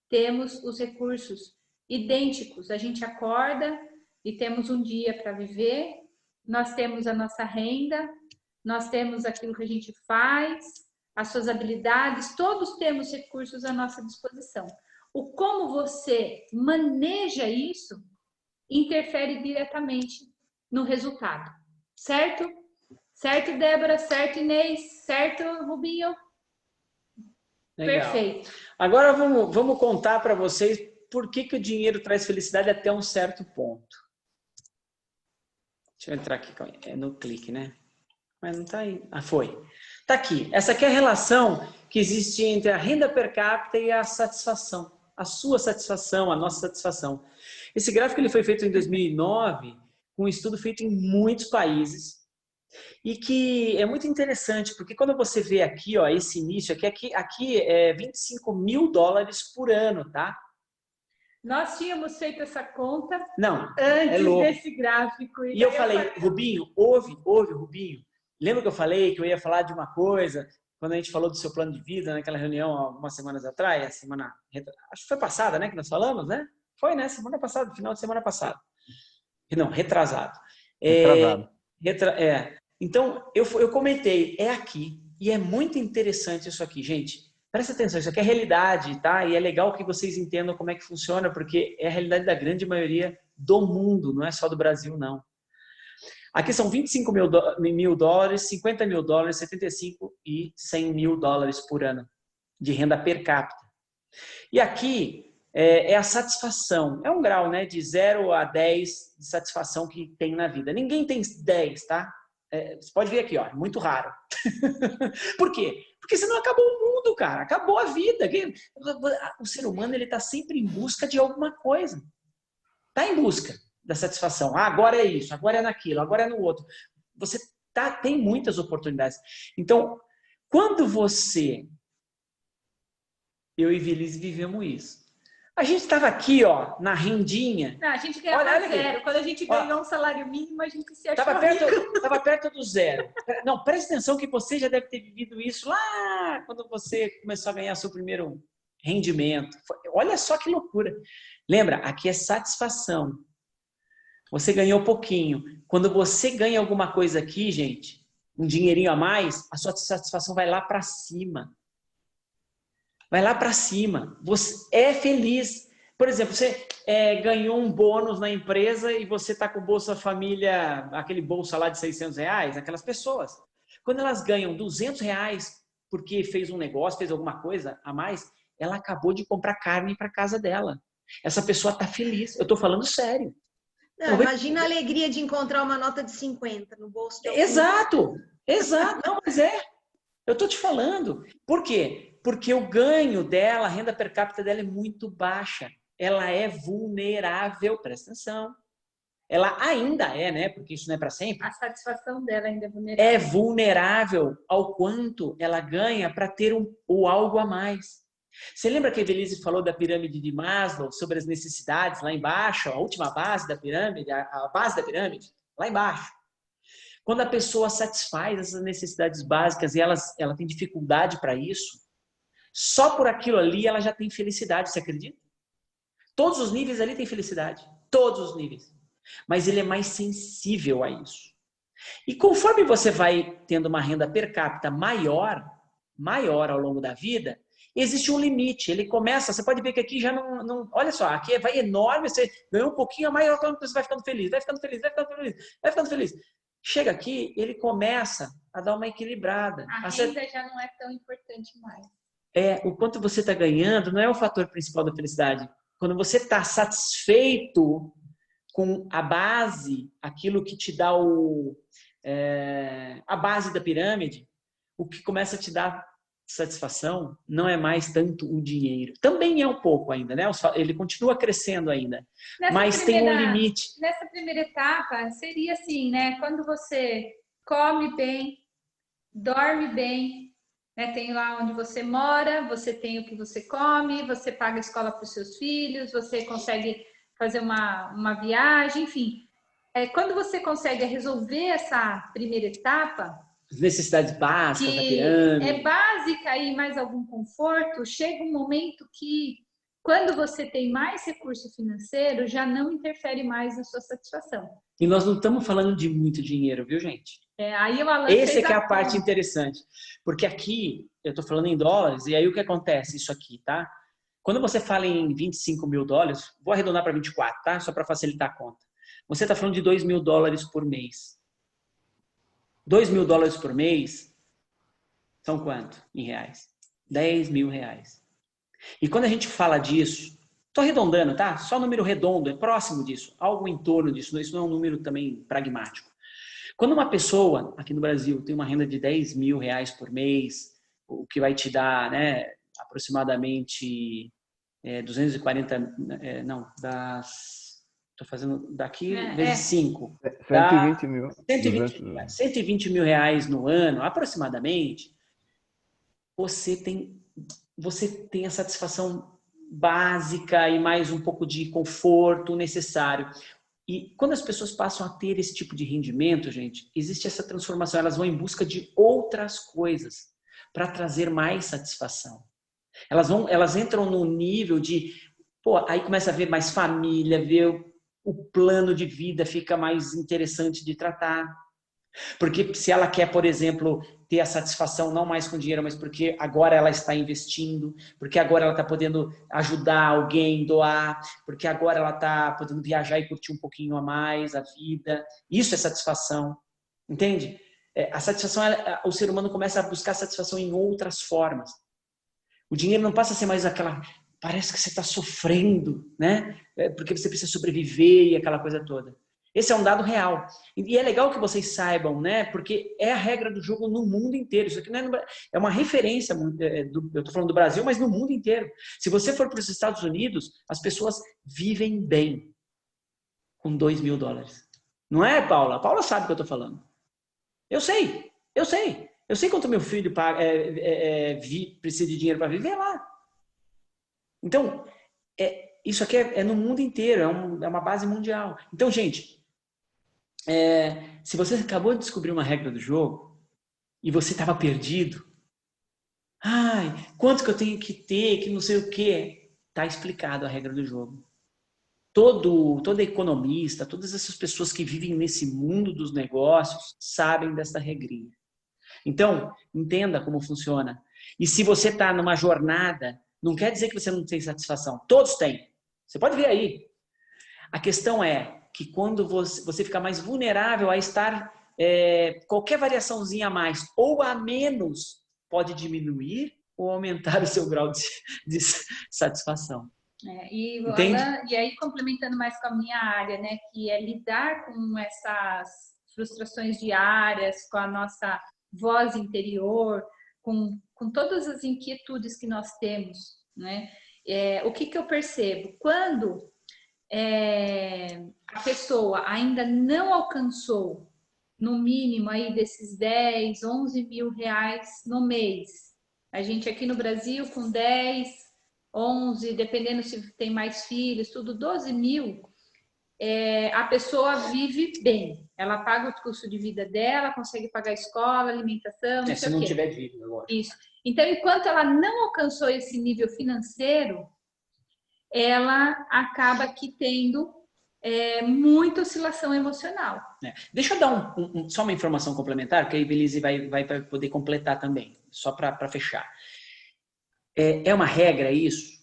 temos os recursos idênticos. A gente acorda e temos um dia para viver, nós temos a nossa renda, nós temos aquilo que a gente faz, as suas habilidades, todos temos recursos à nossa disposição. O como você maneja isso interfere diretamente no resultado. Certo? Certo, Débora? Certo, Inês? Certo, Rubinho? Legal. Perfeito. Agora vamos contar para vocês por que o dinheiro traz felicidade até um certo ponto. Deixa eu entrar aqui, é no clique, né? Mas não tá aí. Ah, foi. Tá aqui. Essa aqui é a relação que existe entre a renda per capita e a satisfação. A sua satisfação, a nossa satisfação. Esse gráfico ele foi feito em 2009, com um estudo feito em muitos países. E que é muito interessante, porque quando você vê aqui, ó, esse início, aqui é 25 mil dólares por ano, tá? Nós tínhamos feito essa conta Não, antes louco. desse gráfico. E eu falei, Rubinho, ouve, Rubinho. Lembra que eu falei que eu ia falar de uma coisa, quando a gente falou do seu plano de vida, naquela reunião algumas semanas atrás, acho que foi passada, né, que nós falamos, né? Foi, né? Semana passada, final de semana passada. Não, retrasado. Retrasado. Então, eu comentei, é aqui. E é muito interessante isso aqui, gente. Presta atenção, isso aqui é realidade, tá? E é legal que vocês entendam como é que funciona, porque é a realidade da grande maioria do mundo, não é só do Brasil, não. Aqui são 25 mil dólares, 50 mil dólares, 75 e 100 mil dólares por ano de renda per capita. E aqui é a satisfação. É um grau, né? De 0 a 10 de satisfação que tem na vida. Ninguém tem 10, tá? Você pode ver aqui, ó, é muito raro. Por quê? Porque senão acabou o mundo, cara. Acabou a vida. O ser humano ele está sempre em busca de alguma coisa. Está em busca da satisfação. Ah, agora é isso, agora é naquilo, agora é no outro. Você tem muitas oportunidades. Então, quando eu e Vilise vivemos isso. A gente estava aqui, ó, na rendinha. Não, a gente ganhava zero. Quando a gente ganhou um salário mínimo, a gente se achou Estava perto do zero. Não, presta atenção que você já deve ter vivido isso lá quando você começou a ganhar seu primeiro rendimento. Olha só que loucura. Lembra, aqui é satisfação. Você ganhou pouquinho. Quando você ganha alguma coisa aqui, gente, um dinheirinho a mais, a sua satisfação vai lá para cima. Vai lá para cima. Você é feliz. Por exemplo, você ganhou um bônus na empresa e você está com o Bolsa Família, aquele bolsa lá de R$600, aquelas pessoas. Quando elas ganham R$200 porque fez um negócio, fez alguma coisa a mais, ela acabou de comprar carne para casa dela. Essa pessoa está feliz. Eu estou falando sério. Não, imagina a alegria de encontrar uma nota de 50 no bolso de alguém. Exato. Não, mas eu estou te falando. Por quê? Porque o ganho dela, a renda per capita dela é muito baixa. Ela é vulnerável, presta atenção. Ela ainda é, né? Porque isso não é para sempre. A satisfação dela ainda é vulnerável. É vulnerável ao quanto ela ganha para ter o algo a mais. Você lembra que a Evelise falou da pirâmide de Maslow, sobre as necessidades lá embaixo, a última base da pirâmide, a base da pirâmide, lá embaixo. Quando a pessoa satisfaz essas necessidades básicas e ela tem dificuldade para isso, só por aquilo ali ela já tem felicidade, você acredita? Todos os níveis ali tem felicidade, todos os níveis. Mas ele é mais sensível a isso. E conforme você vai tendo uma renda per capita maior ao longo da vida, existe um limite. Ele começa, você pode ver que aqui já não olha só, aqui vai enorme, você ganhou um pouquinho a mais, você vai ficando feliz, vai ficando feliz, vai ficando feliz, vai ficando feliz. Chega aqui, ele começa a dar uma equilibrada. A renda já não é tão importante mais. O quanto você está ganhando não é o fator principal da felicidade. Quando você está satisfeito com a base, aquilo que te dá a base da pirâmide, o que começa a te dar satisfação não é mais tanto o dinheiro. Também é um pouco ainda, né? Ele continua crescendo ainda, mas tem um limite. Nessa primeira etapa, seria assim, né? Quando você come bem, dorme bem, né? Tem lá onde você mora, você tem o que você come, você paga a escola para os seus filhos, você consegue fazer uma viagem, enfim. Quando você consegue resolver essa primeira etapa, as necessidades básicas da que pirâmide. É básica e mais algum conforto, chega um momento que, quando você tem mais recurso financeiro, já não interfere mais na sua satisfação. E nós não estamos falando de muito dinheiro, viu, gente? Aí o Alan Esse é que é a parte interessante. Porque aqui, eu estou falando em dólares, e aí o que acontece? Isso aqui, tá? Quando você fala em 25 mil dólares, vou arredondar para 24, tá? Só para facilitar a conta. Você está falando de 2 mil dólares por mês. 2 mil dólares por mês são quanto em reais? 10 mil reais. E quando a gente fala disso, estou arredondando, tá? Só número redondo, é próximo disso, algo em torno disso, isso não é um número também pragmático. Quando uma pessoa aqui no Brasil tem uma renda de 10 mil reais por mês, o que vai te dar, né, aproximadamente 240, estou fazendo daqui vezes 5. 120 mil. 120 mil reais no ano, aproximadamente, você tem a satisfação básica e mais um pouco de conforto necessário. E quando as pessoas passam a ter esse tipo de rendimento, gente, existe essa transformação. Elas vão em busca de outras coisas para trazer mais satisfação. Elas entram no nível de, aí começa a ver mais família, ver o plano de vida fica mais interessante de tratar. Porque se ela quer, por exemplo, ter a satisfação não mais com dinheiro, mas porque agora ela está investindo, porque agora ela está podendo ajudar alguém, doar, porque agora ela está podendo viajar e curtir um pouquinho a mais a vida. Isso é satisfação, entende? A satisfação, o ser humano começa a buscar satisfação em outras formas. O dinheiro não passa a ser mais aquela... Parece que você está sofrendo, né? Porque você precisa sobreviver e aquela coisa toda. Esse é um dado real. E é legal que vocês saibam, né? Porque é a regra do jogo no mundo inteiro. Isso aqui não é uma referência, eu estou falando do Brasil, mas no mundo inteiro. Se você for para os Estados Unidos, as pessoas vivem bem com 2 mil dólares. Não é, Paula? A Paula sabe o que eu estou falando. Eu sei. Eu sei quanto meu filho precisa de dinheiro para viver lá. Então, isso aqui é no mundo inteiro, é uma base mundial. Então, gente, se você acabou de descobrir uma regra do jogo e você estava perdido, quanto que eu tenho que ter, que não sei o quê, está explicado a regra do jogo. Todo economista, todas essas pessoas que vivem nesse mundo dos negócios sabem dessa regrinha. Então, entenda como funciona. E se você está numa jornada, não quer dizer que você não tem satisfação. Todos têm. Você pode ver aí. A questão é que quando você fica mais vulnerável a estar... qualquer variaçãozinha a mais ou a menos pode diminuir ou aumentar o seu grau de satisfação. E aí, complementando mais com a minha área, né, que é lidar com essas frustrações diárias, com a nossa voz interior, com todas as inquietudes que nós temos, né? O que eu percebo? Quando a pessoa ainda não alcançou, no mínimo, aí desses 10, 11 mil reais no mês, a gente aqui no Brasil com 10, 11, dependendo se tem mais filhos, tudo 12 mil, a pessoa vive bem. Ela paga o custo de vida dela, consegue pagar a escola, alimentação, não sei se não tiver dívida agora. Isso. Então, enquanto ela não alcançou esse nível financeiro, ela acaba aqui tendo muita oscilação emocional. Deixa eu dar só uma informação complementar, que aí a Belize vai poder completar também, só para fechar. É uma regra isso?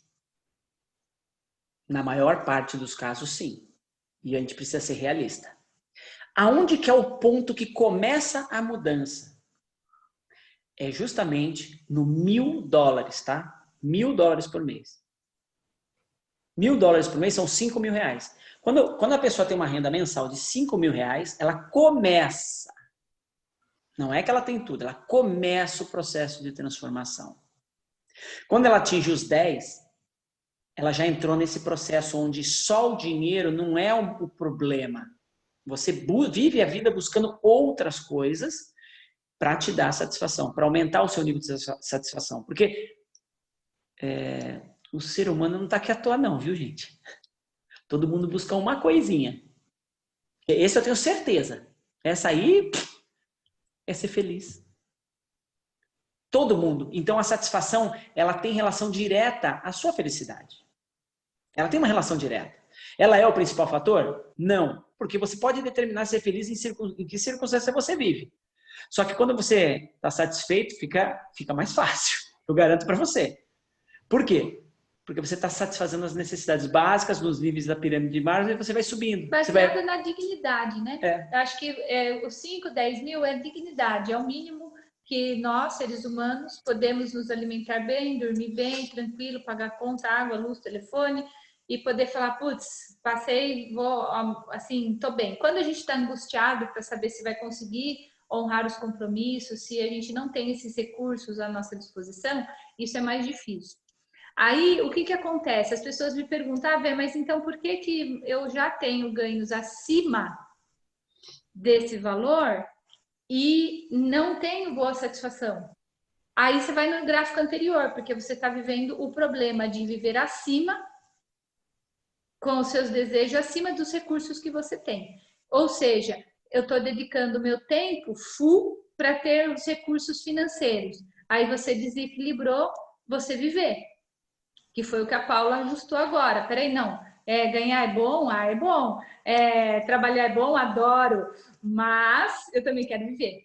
Na maior parte dos casos, sim. E a gente precisa ser realista. Aonde que é o ponto que começa a mudança? É justamente no $1.000, tá? $1.000 por mês. $1.000 por mês são 5 mil reais. Quando a pessoa tem uma renda mensal de 5 mil reais, ela começa. Não é que ela tem tudo, ela começa o processo de transformação. Quando ela atinge os 10, ela já entrou nesse processo onde só o dinheiro não é o problema. Você vive a vida buscando outras coisas para te dar satisfação, para aumentar o seu nível de satisfação. Porque o ser humano não está aqui à toa não, viu, gente? Todo mundo busca uma coisinha. Esse eu tenho certeza. Essa aí é ser feliz. Todo mundo. Então a satisfação, ela tem relação direta à sua felicidade. Ela tem uma relação direta. Ela é o principal fator? Não. Porque você pode determinar ser feliz em que circunstância você vive. Só que quando você está satisfeito, fica mais fácil. Eu garanto para você. Por quê? Porque você está satisfazendo as necessidades básicas nos níveis da pirâmide de Maslow e você vai subindo. Baseado na dignidade, né? Eu acho que os 5, 10 mil é dignidade, é o mínimo que nós, seres humanos, podemos nos alimentar bem, dormir bem, tranquilo, pagar conta, água, luz, telefone, e poder falar, putz, passei, vou, assim, tô bem. Quando a gente está angustiado para saber se vai conseguir honrar os compromissos, se a gente não tem esses recursos à nossa disposição, isso é mais difícil. Aí, o que acontece? As pessoas me perguntam, Vé, mas então por que que eu já tenho ganhos acima desse valor e não tenho boa satisfação? Aí você vai no gráfico anterior, porque você está vivendo o problema de viver acima, com os seus desejos, acima dos recursos que você tem. Ou seja, eu estou dedicando meu tempo full para ter os recursos financeiros. Aí você desequilibrou você viver. Que foi o que a Paula ajustou agora. Peraí, não. Ganhar é bom? Ah, é bom. Trabalhar é bom? Adoro. Mas eu também quero viver.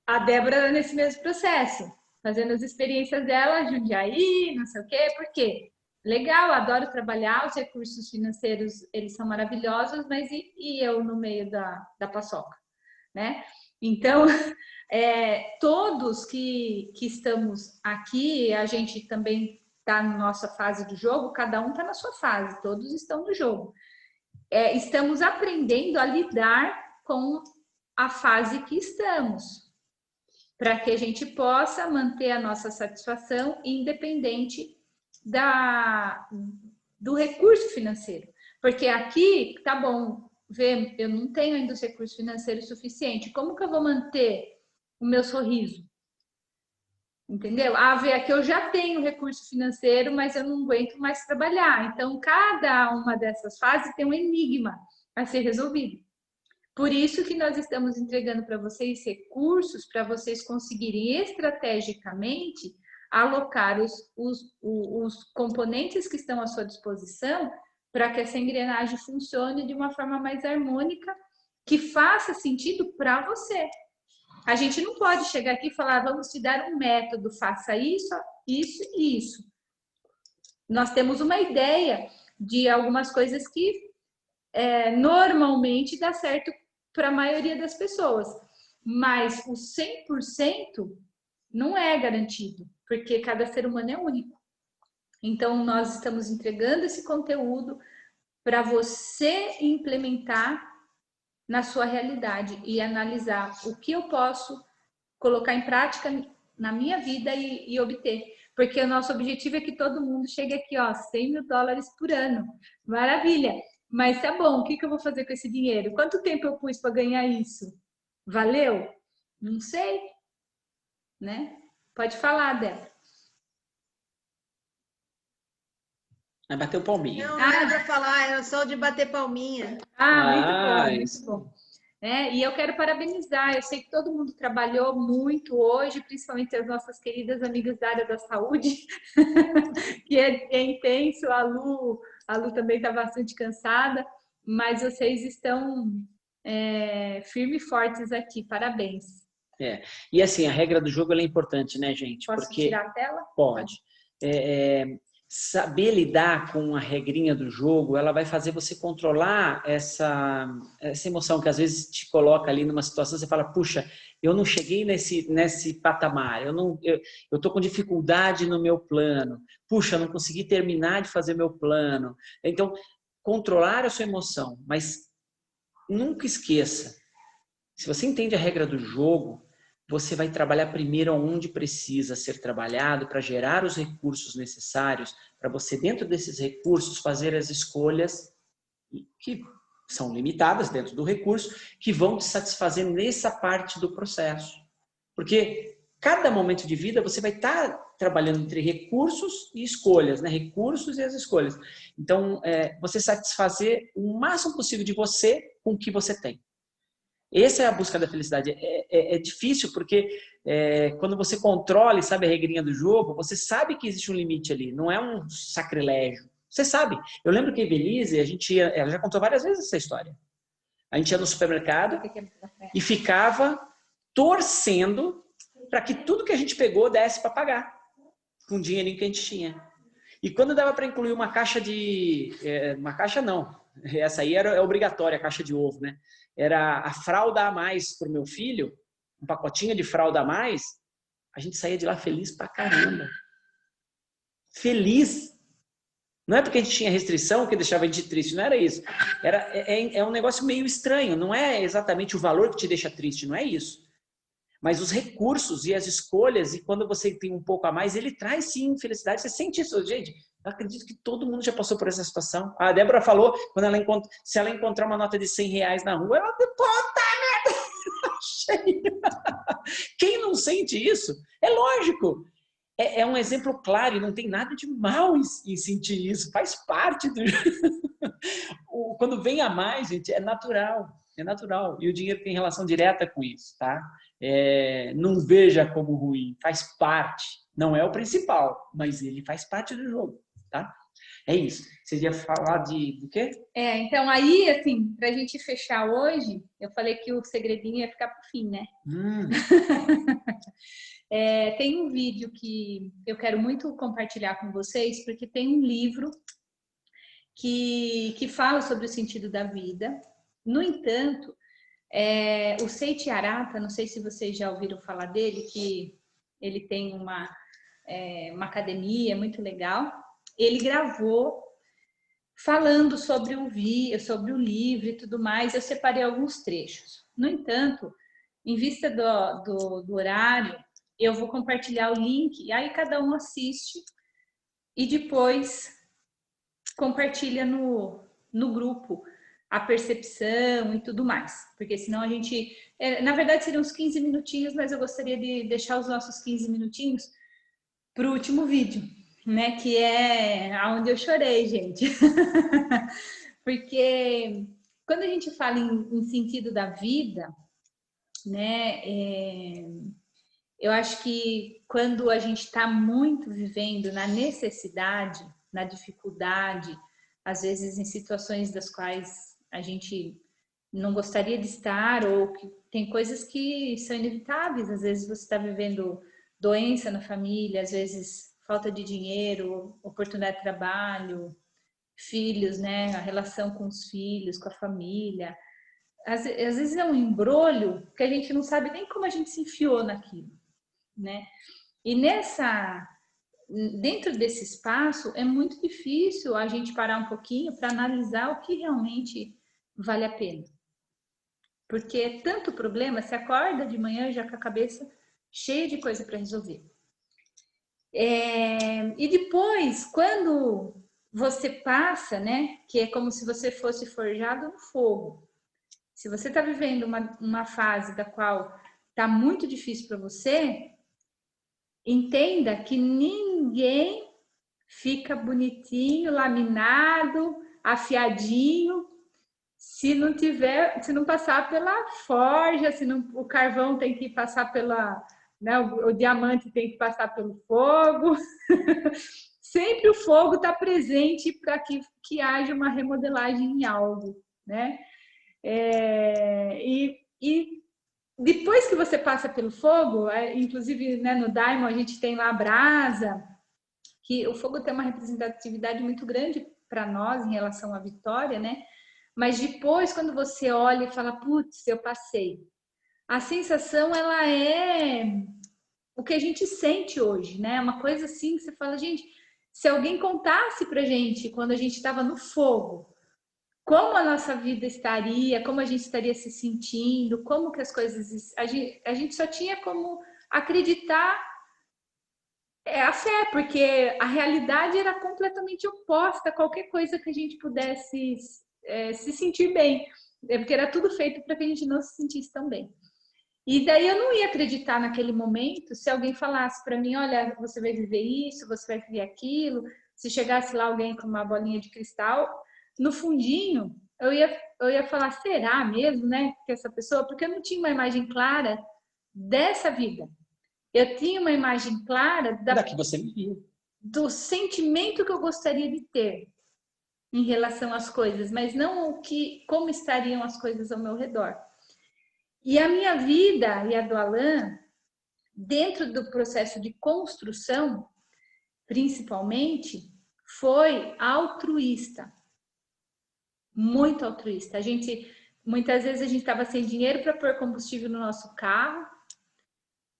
A Débora nesse mesmo processo. Fazendo as experiências dela, Jundiaí, não sei o quê. Por quê? Legal, adoro trabalhar. Os recursos financeiros, eles são maravilhosos. Mas e eu no meio da paçoca? Né? Então... todos que estamos aqui, a gente também está na nossa fase do jogo, cada um está na sua fase, todos estão no jogo. Estamos aprendendo a lidar com a fase que estamos, para que a gente possa manter a nossa satisfação independente do recurso financeiro. Porque aqui, tá bom, eu não tenho ainda os recursos financeiros suficientes, como que eu vou manter o meu sorriso? Entendeu? Vê, aqui eu já tenho recurso financeiro, mas eu não aguento mais trabalhar. Então, cada uma dessas fases tem um enigma a ser resolvido. Por isso que nós estamos entregando para vocês recursos para vocês conseguirem estrategicamente alocar os componentes que estão à sua disposição para que essa engrenagem funcione de uma forma mais harmônica, que faça sentido para você. A gente não pode chegar aqui e falar, vamos te dar um método, faça isso, isso e isso. Nós temos uma ideia de algumas coisas que normalmente dá certo para a maioria das pessoas, mas o 100% não é garantido, porque cada ser humano é único. Então, nós estamos entregando esse conteúdo para você implementar na sua realidade e analisar o que eu posso colocar em prática na minha vida e obter. Porque o nosso objetivo é que todo mundo chegue aqui, ó, $100 mil por ano. Maravilha! Mas tá bom, o que eu vou fazer com esse dinheiro? Quanto tempo eu pus para ganhar isso? Valeu? Não sei. Né? Pode falar, Débora. Vai bater o palminho. Não é para falar, eu sou de bater palminha. Muito bom. E eu quero parabenizar, eu sei que todo mundo trabalhou muito hoje, principalmente as nossas queridas amigas da área da saúde, que é intenso, a Lu também está bastante cansada, mas vocês estão firmes e fortes aqui, parabéns. E assim, a regra do jogo ela é importante, né, gente? Posso tirar a tela? Pode. Saber lidar com a regrinha do jogo, ela vai fazer você controlar essa emoção que às vezes te coloca ali numa situação, você fala, puxa, eu não cheguei nesse patamar, eu tô com dificuldade no meu plano, puxa, eu não consegui terminar de fazer meu plano. Então, controlar a sua emoção, mas nunca esqueça, se você entende a regra do jogo, você vai trabalhar primeiro onde precisa ser trabalhado para gerar os recursos necessários para você, dentro desses recursos, fazer as escolhas que são limitadas dentro do recurso, que vão te satisfazer nessa parte do processo. Porque cada momento de vida você vai estar trabalhando entre recursos e escolhas, né? Recursos e as escolhas. Então, você satisfazer o máximo possível de você com o que você tem. Essa é a busca da felicidade. É difícil porque quando você controla e sabe a regrinha do jogo, você sabe que existe um limite ali, não é um sacrilégio. Você sabe. Eu lembro que a Evelise, ela já contou várias vezes essa história. A gente ia no supermercado e ficava torcendo para que tudo que a gente pegou desse para pagar com o dinheirinho que a gente tinha. E quando dava para incluir uma caixa uma caixa não. Essa aí era obrigatória, a caixa de ovo, né? Era a fralda a mais para o meu filho, um pacotinho de fralda a mais, a gente saía de lá feliz pra caramba. Feliz. Não é porque a gente tinha restrição que deixava a gente triste, não era isso. É um negócio meio estranho, não é exatamente o valor que te deixa triste, não é isso. Mas os recursos e as escolhas, e quando você tem um pouco a mais, ele traz sim felicidade. Você sente isso, gente? Eu acredito que todo mundo já passou por essa situação. A Débora falou, quando se ela encontrar uma nota de R$100 na rua, ela puta merda! Quem não sente isso? É lógico. É um exemplo claro e não tem nada de mal em sentir isso. Faz parte do... Quando vem a mais, gente, é natural. É natural. E o dinheiro tem relação direta com isso, tá? Não veja como ruim. Faz parte. Não é o principal, mas ele faz parte do jogo, tá? É isso. Você ia falar do quê? Então aí, assim, pra gente fechar hoje, eu falei que o segredinho ia ficar pro fim, né? Tem um vídeo que eu quero muito compartilhar com vocês, porque tem um livro que fala sobre o sentido da vida. No entanto, o Seiichi Arata, não sei se vocês já ouviram falar dele, que ele tem uma academia muito legal. Ele gravou falando sobre o livro e tudo mais. Eu separei alguns trechos. No entanto, em vista do horário, eu vou compartilhar o link, e aí cada um assiste e depois compartilha no grupo a percepção e tudo mais. Porque senão a gente... na verdade, seriam uns 15 minutinhos, mas eu gostaria de deixar os nossos 15 minutinhos para o último vídeo, né? Que é onde eu chorei, gente. Porque quando a gente fala em sentido da vida, né? Eu acho que quando a gente está muito vivendo na necessidade, na dificuldade, às vezes em situações das quais a gente não gostaria de estar, ou que tem coisas que são inevitáveis, às vezes você está vivendo doença na família, às vezes falta de dinheiro, oportunidade de trabalho, filhos, né? A relação com os filhos, com a família. Às vezes é um embrolho que a gente não sabe nem como a gente se enfiou naquilo, né? E dentro desse espaço é muito difícil a gente parar um pouquinho para analisar o que realmente vale a pena. Porque é tanto problema, você acorda de manhã já com a cabeça cheia de coisa para resolver. E depois, quando você passa, né, que é como se você fosse forjado no fogo. Se você está vivendo uma fase da qual está muito difícil para você, entenda que ninguém fica bonitinho, laminado, afiadinho, se não passar pela forja, o carvão tem que passar né, o diamante tem que passar pelo fogo. Sempre o fogo está presente para que haja uma remodelagem em algo, né? E depois que você passa pelo fogo, inclusive, né, no Daimon a gente tem lá a brasa, que o fogo tem uma representatividade muito grande para nós em relação à vitória, né? Mas depois, quando você olha e fala, putz, eu passei, a sensação, ela é o que a gente sente hoje, né? Uma coisa assim que você fala, gente, se alguém contasse pra gente quando a gente estava no fogo, como a nossa vida estaria, como a gente estaria se sentindo, como que as coisas... A gente só tinha como acreditar a fé, porque a realidade era completamente oposta a qualquer coisa que a gente pudesse se sentir bem, porque era tudo feito para que a gente não se sentisse tão bem. E daí eu não ia acreditar naquele momento se alguém falasse para mim, olha, você vai viver isso, você vai viver aquilo. Se chegasse lá alguém com uma bolinha de cristal, no fundinho eu ia falar, será mesmo, né, que essa pessoa? Porque eu não tinha uma imagem clara dessa vida. Eu tinha uma imagem clara da que você vivia, do sentimento que eu gostaria de ter em relação às coisas, mas não como estariam as coisas ao meu redor. E a minha vida e a do Alan, dentro do processo de construção, principalmente, foi altruísta. Muito altruísta. Muitas vezes a gente estava sem dinheiro para pôr combustível no nosso carro,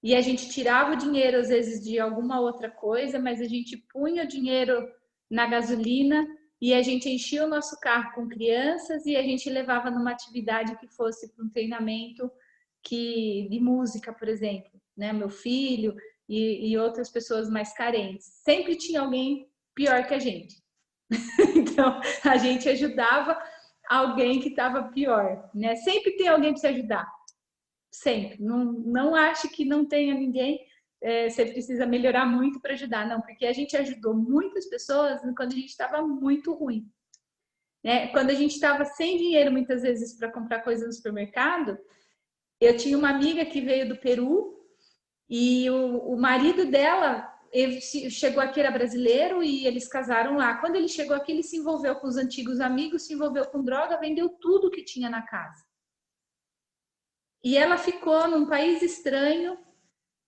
e a gente tirava o dinheiro, às vezes, de alguma outra coisa, mas a gente punha o dinheiro na gasolina e a gente enchia o nosso carro com crianças e a gente levava numa atividade que fosse para um treinamento de música, por exemplo, né? Meu filho e outras pessoas mais carentes. Sempre tinha alguém pior que a gente. Então, a gente ajudava alguém que estava pior, né? Sempre tem alguém para se ajudar. Sempre. Não ache que não tenha ninguém, você precisa melhorar muito para ajudar. Não, porque a gente ajudou muitas pessoas quando a gente estava muito ruim. Né? Quando a gente estava sem dinheiro, muitas vezes, para comprar coisa no supermercado, eu tinha uma amiga que veio do Peru e o marido dela chegou aqui, era brasileiro, e eles casaram lá. Quando ele chegou aqui, ele se envolveu com os antigos amigos, se envolveu com droga, vendeu tudo que tinha na casa. E ela ficou num país estranho.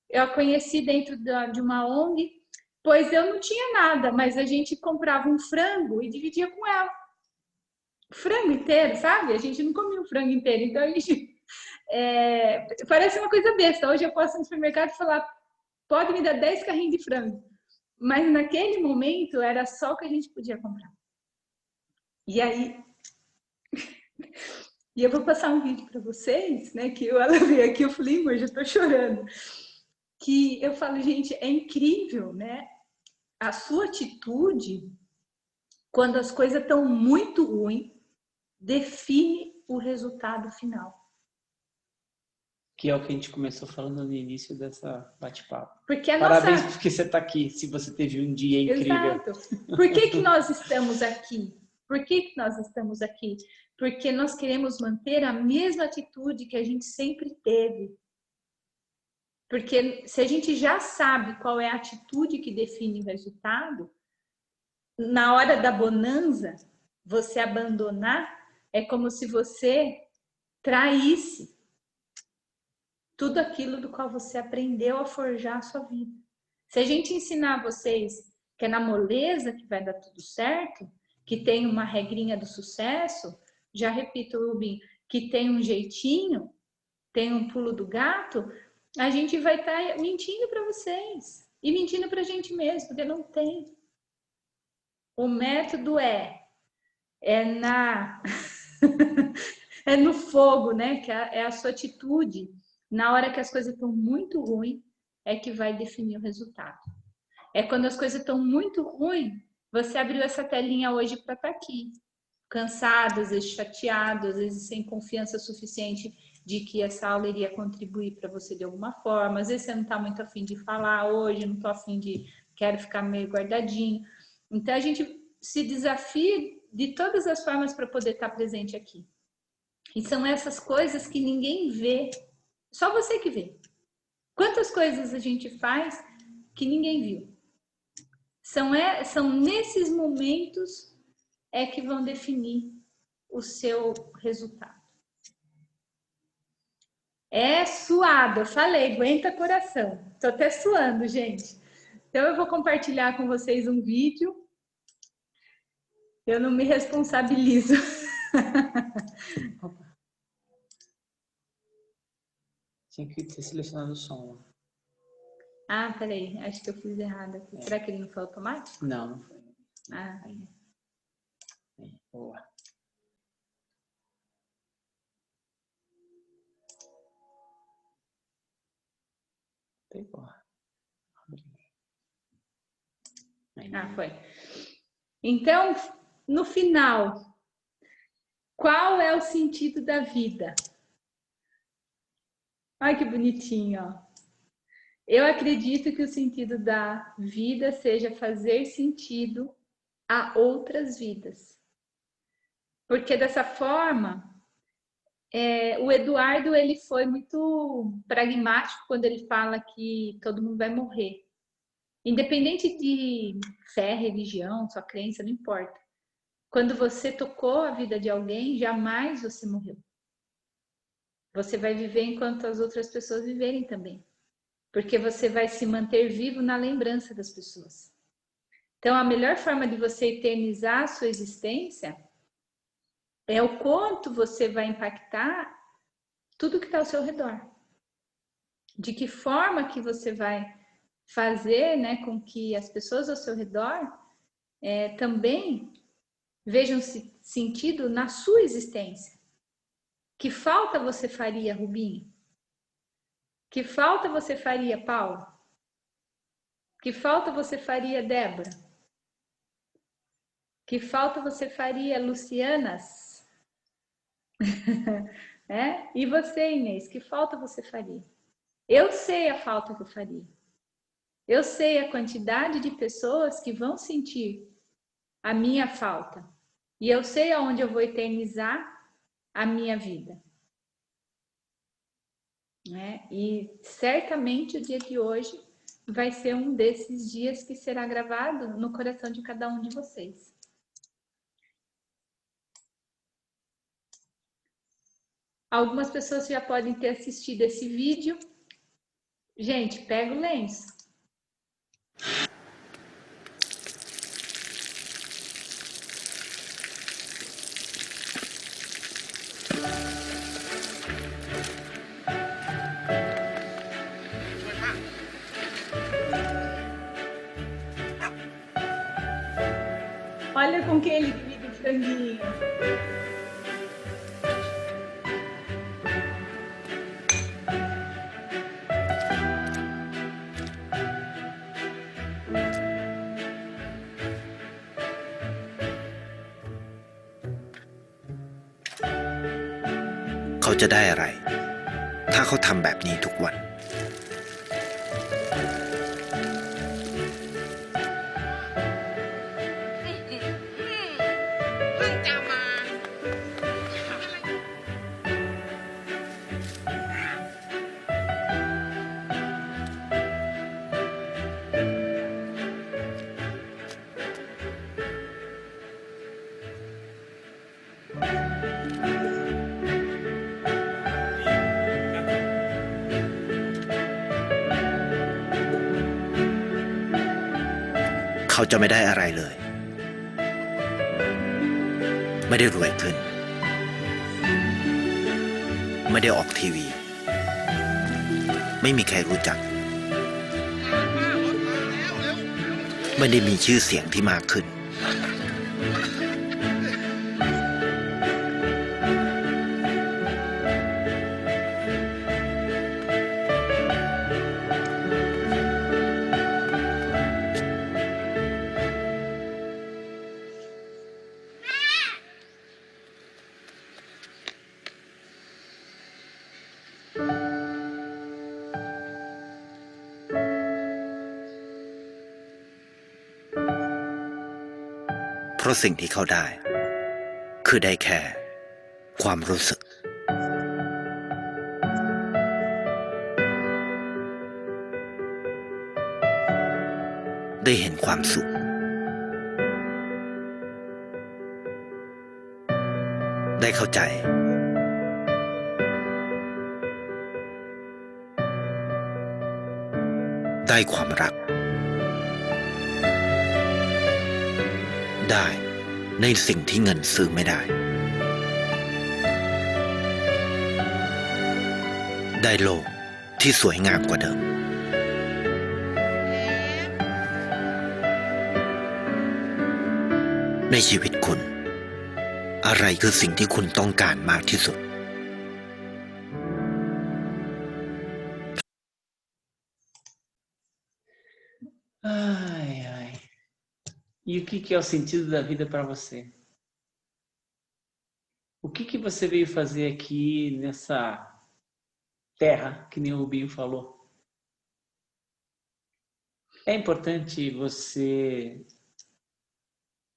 Eu a conheci dentro de uma ONG, pois eu não tinha nada, mas a gente comprava um frango e dividia com ela. Frango inteiro, sabe? A gente não comia o frango inteiro, então a gente... parece uma coisa besta. Hoje eu posso ir no supermercado e falar, pode me dar 10 carrinhos de frango. Mas naquele momento era só o que a gente podia comprar. E aí... E eu vou passar um vídeo para vocês, né? Que ela veio aqui, eu falei, amor, já tô chorando. Que eu falo, gente, é incrível, né? A sua atitude, quando as coisas estão muito ruins, define o resultado final. Que é o que a gente começou falando no início dessa bate-papo. Porque Parabéns porque você está aqui, se você teve um dia incrível. Exato. Por que nós estamos aqui? Por que nós estamos aqui? Porque nós queremos manter a mesma atitude que a gente sempre teve. Porque se a gente já sabe qual é a atitude que define o resultado, na hora da bonança, você abandonar é como se você traísse tudo aquilo do qual você aprendeu a forjar a sua vida. Se a gente ensinar vocês que é na moleza que vai dar tudo certo, que tem uma regrinha do sucesso, já repito, Rubinho, que tem um jeitinho, tem um pulo do gato, a gente vai estar mentindo para vocês e mentindo para a gente mesmo, porque não tem. O método é no fogo, né? Que é a sua atitude. Na hora que as coisas estão muito ruins, é que vai definir o resultado. É quando as coisas estão muito ruins, você abriu essa telinha hoje para estar aqui. Cansado, às vezes chateado, às vezes sem confiança suficiente de que essa aula iria contribuir para você de alguma forma. Às vezes você não está muito afim de falar hoje, não estou afim de... quero ficar meio guardadinho. Então, a gente se desafia de todas as formas para poder estar presente aqui. E são essas coisas que ninguém vê, só você que vê. Quantas coisas a gente faz que ninguém viu? São nesses momentos que vão definir o seu resultado. É suado, eu falei, aguenta coração. Tô até suando, gente. Então eu vou compartilhar com vocês um vídeo. Eu não me responsabilizo. Tinha que ter selecionado o som. Ah, peraí, acho que eu fiz errado aqui. Será que ele não foi automático? Não, não foi. Ah. Aí. Boa. Pegou. Ah, foi. Então, no final, qual é o sentido da vida? Ai, que bonitinho, ó. Eu acredito que o sentido da vida seja fazer sentido a outras vidas. Porque dessa forma, o Eduardo ele foi muito pragmático quando ele fala que todo mundo vai morrer. Independente de fé, religião, sua crença, não importa. Quando você tocou a vida de alguém, jamais você morreu. Você vai viver enquanto as outras pessoas viverem também. Porque você vai se manter vivo na lembrança das pessoas. Então, a melhor forma de você eternizar a sua existência é o quanto você vai impactar tudo que está ao seu redor. de que forma que você vai fazer, né, com que as pessoas ao seu redor também vejam sentido na sua existência. Que falta você faria, Rubinho? Que falta você faria, Paulo? Que falta você faria, Débora? Que falta você faria, Lucianas? E você, Inês, que falta você faria? Eu sei a falta que eu faria. Eu sei a quantidade de pessoas que vão sentir a minha falta. E eu sei aonde eu vou eternizar a minha vida. E certamente o dia de hoje vai ser um desses dias que será gravado no coração de cada um de vocês. Algumas pessoas já podem ter assistido esse vídeo. Gente, pega o lenço. Olha com quem ele divide o franguinho.เขาจะได้อะไร ถ้าเขาทำแบบนี้ทุกวัน เขาจะไม่ได้อะไรเลย ไม่ได้รวยขึ้น ไม่ได้ออกทีวี ไม่มีใครรู้จัก ไม่ได้มีชื่อเสียงที่มากขึ้น เพราะสิ่งที่เขาได้คือได้แค่ความรู้สึกได้เห็นความสุขได้เข้าใจได้ความรักได้ในสิ่งที่เงินซื้อไม่ได้ได้โลกที่สวยงามกว่าเดิมในชีวิตคุณอะไรคือสิ่งที่คุณต้องการมากที่สุดE o que é o sentido da vida para você? O que você veio fazer aqui nessa terra, que nem o Rubinho falou? É importante você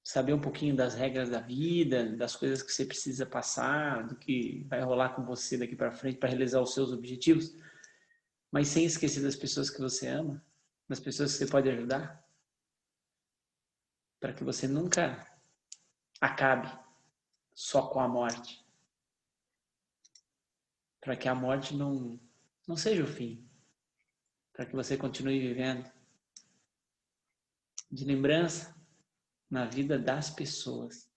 saber um pouquinho das regras da vida, das coisas que você precisa passar, do que vai rolar com você daqui para frente para realizar os seus objetivos, mas sem esquecer das pessoas que você ama, das pessoas que você pode ajudar. Para que você nunca acabe só com a morte. Para que a morte não seja o fim. Para que você continue vivendo de lembrança na vida das pessoas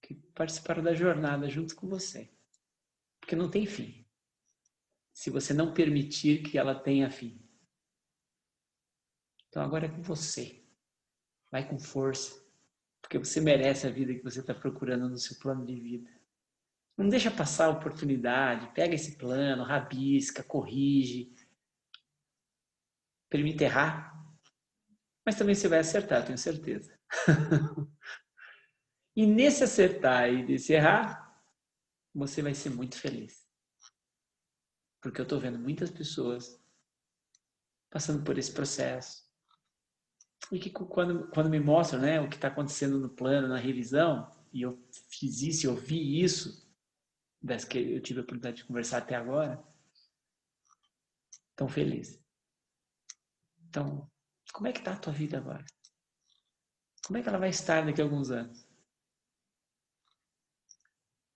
que participaram da jornada junto com você. Porque não tem fim. se você não permitir que ela tenha fim. Então agora é com você. Vai com força, porque você merece a vida que você está procurando no seu plano de vida. Não deixa passar a oportunidade, pega esse plano, rabisca, corrige, permite errar, mas também você vai acertar, tenho certeza. E nesse acertar e nesse errar, você vai ser muito feliz. Porque eu estou vendo muitas pessoas passando por esse processo. E que quando me mostram, né, o que está acontecendo no plano, na revisão, e eu fiz isso, eu vi isso, das que eu tive a oportunidade de conversar até agora, tão feliz. Então, como é que está a tua vida agora? Como é que ela vai estar daqui a alguns anos?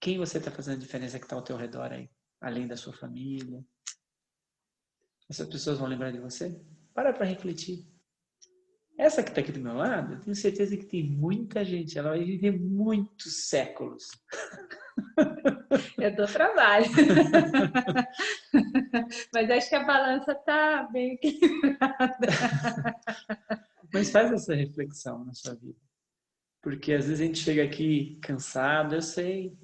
Quem você está fazendo a diferença que está ao teu redor aí? Além da sua família? Essas pessoas vão lembrar de você? Para refletir. Essa que está aqui do meu lado, eu tenho certeza que tem muita gente. Ela vai viver muitos séculos. Eu dou trabalho. Mas acho que a balança está bem equilibrada. Mas faz essa reflexão na sua vida. Porque às vezes a gente chega aqui cansado, eu sei.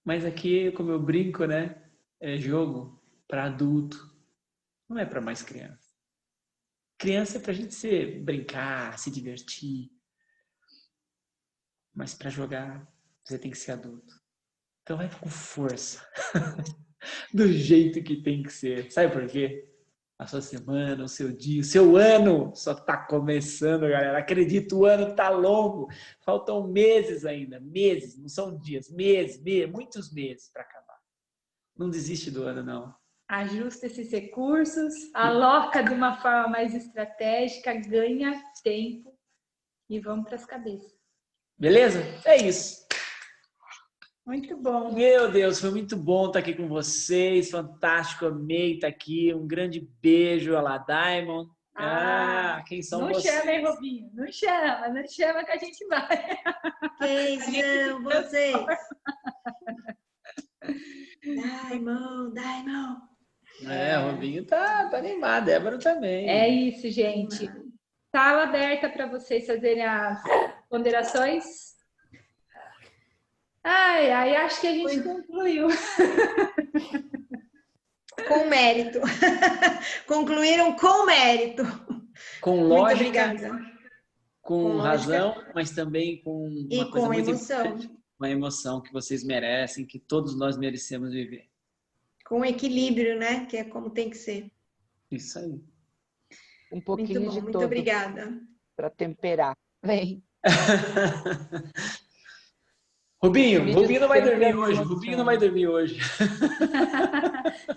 Mas aqui, como eu brinco, né? É jogo para adulto. Não é para mais criança. Criança é para a gente brincar, se divertir. Mas para jogar, você tem que ser adulto. Então vai com força. Do jeito que tem que ser. Sabe por quê? A sua semana, o seu dia, o seu ano só está começando, galera. Acredito, o ano está longo. Faltam meses ainda. Meses, não são dias. Meses, muitos meses para acabar. Não desiste do ano, não. Ajusta esses recursos, aloca de uma forma mais estratégica, ganha tempo e vamos para as cabeças. Beleza? É isso. Muito bom. Meu Deus, foi muito bom estar aqui com vocês. Fantástico, amei estar aqui. Um grande beijo. Olá, Diamond. Quem são vocês? Não chama, hein, Robinho? Não chama que a gente vai. Quem são vocês? Diamond. Robinho tá animado, Débora também. É isso, gente. Sala aberta para vocês fazerem as ponderações. Acho que a gente concluiu. Com mérito. Concluíram com mérito. Com lógica, muito obrigada. com razão, lógica, mas também com uma coisa muito emoção. Importante, uma emoção que vocês merecem, que todos nós merecemos viver. Com equilíbrio, né? Que é como tem que ser. Isso aí. Um pouquinho muito bom, de muito todo obrigada. para temperar. Vem. Rubinho não vai dormir hoje. Rubinho não vai dormir hoje.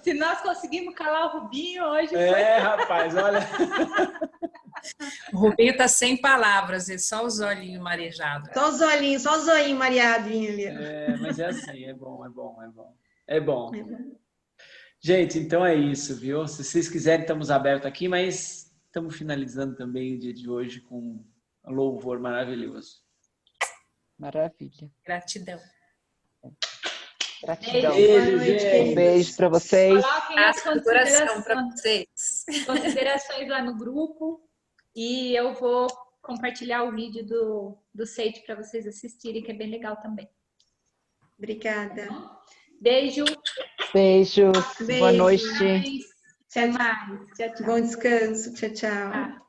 Se nós conseguimos calar o Rubinho hoje... Rapaz, olha... O Rubinho está sem palavras, é só os olhinhos marejados. Só os olhinhos mareados ali. Mas é assim, é bom. Gente, então é isso, viu? Se vocês quiserem, estamos abertos aqui, mas estamos finalizando também o dia de hoje com um louvor maravilhoso. Maravilha. Gratidão. Um beijo para vocês. Coloquem as considerações para vocês. Considerações lá no grupo e eu vou compartilhar o vídeo do site para vocês assistirem, que é bem legal também. Obrigada. Beijo. Beijos. Boa noite. Até mais. Tchau, tchau. Bom descanso. Tchau, tchau.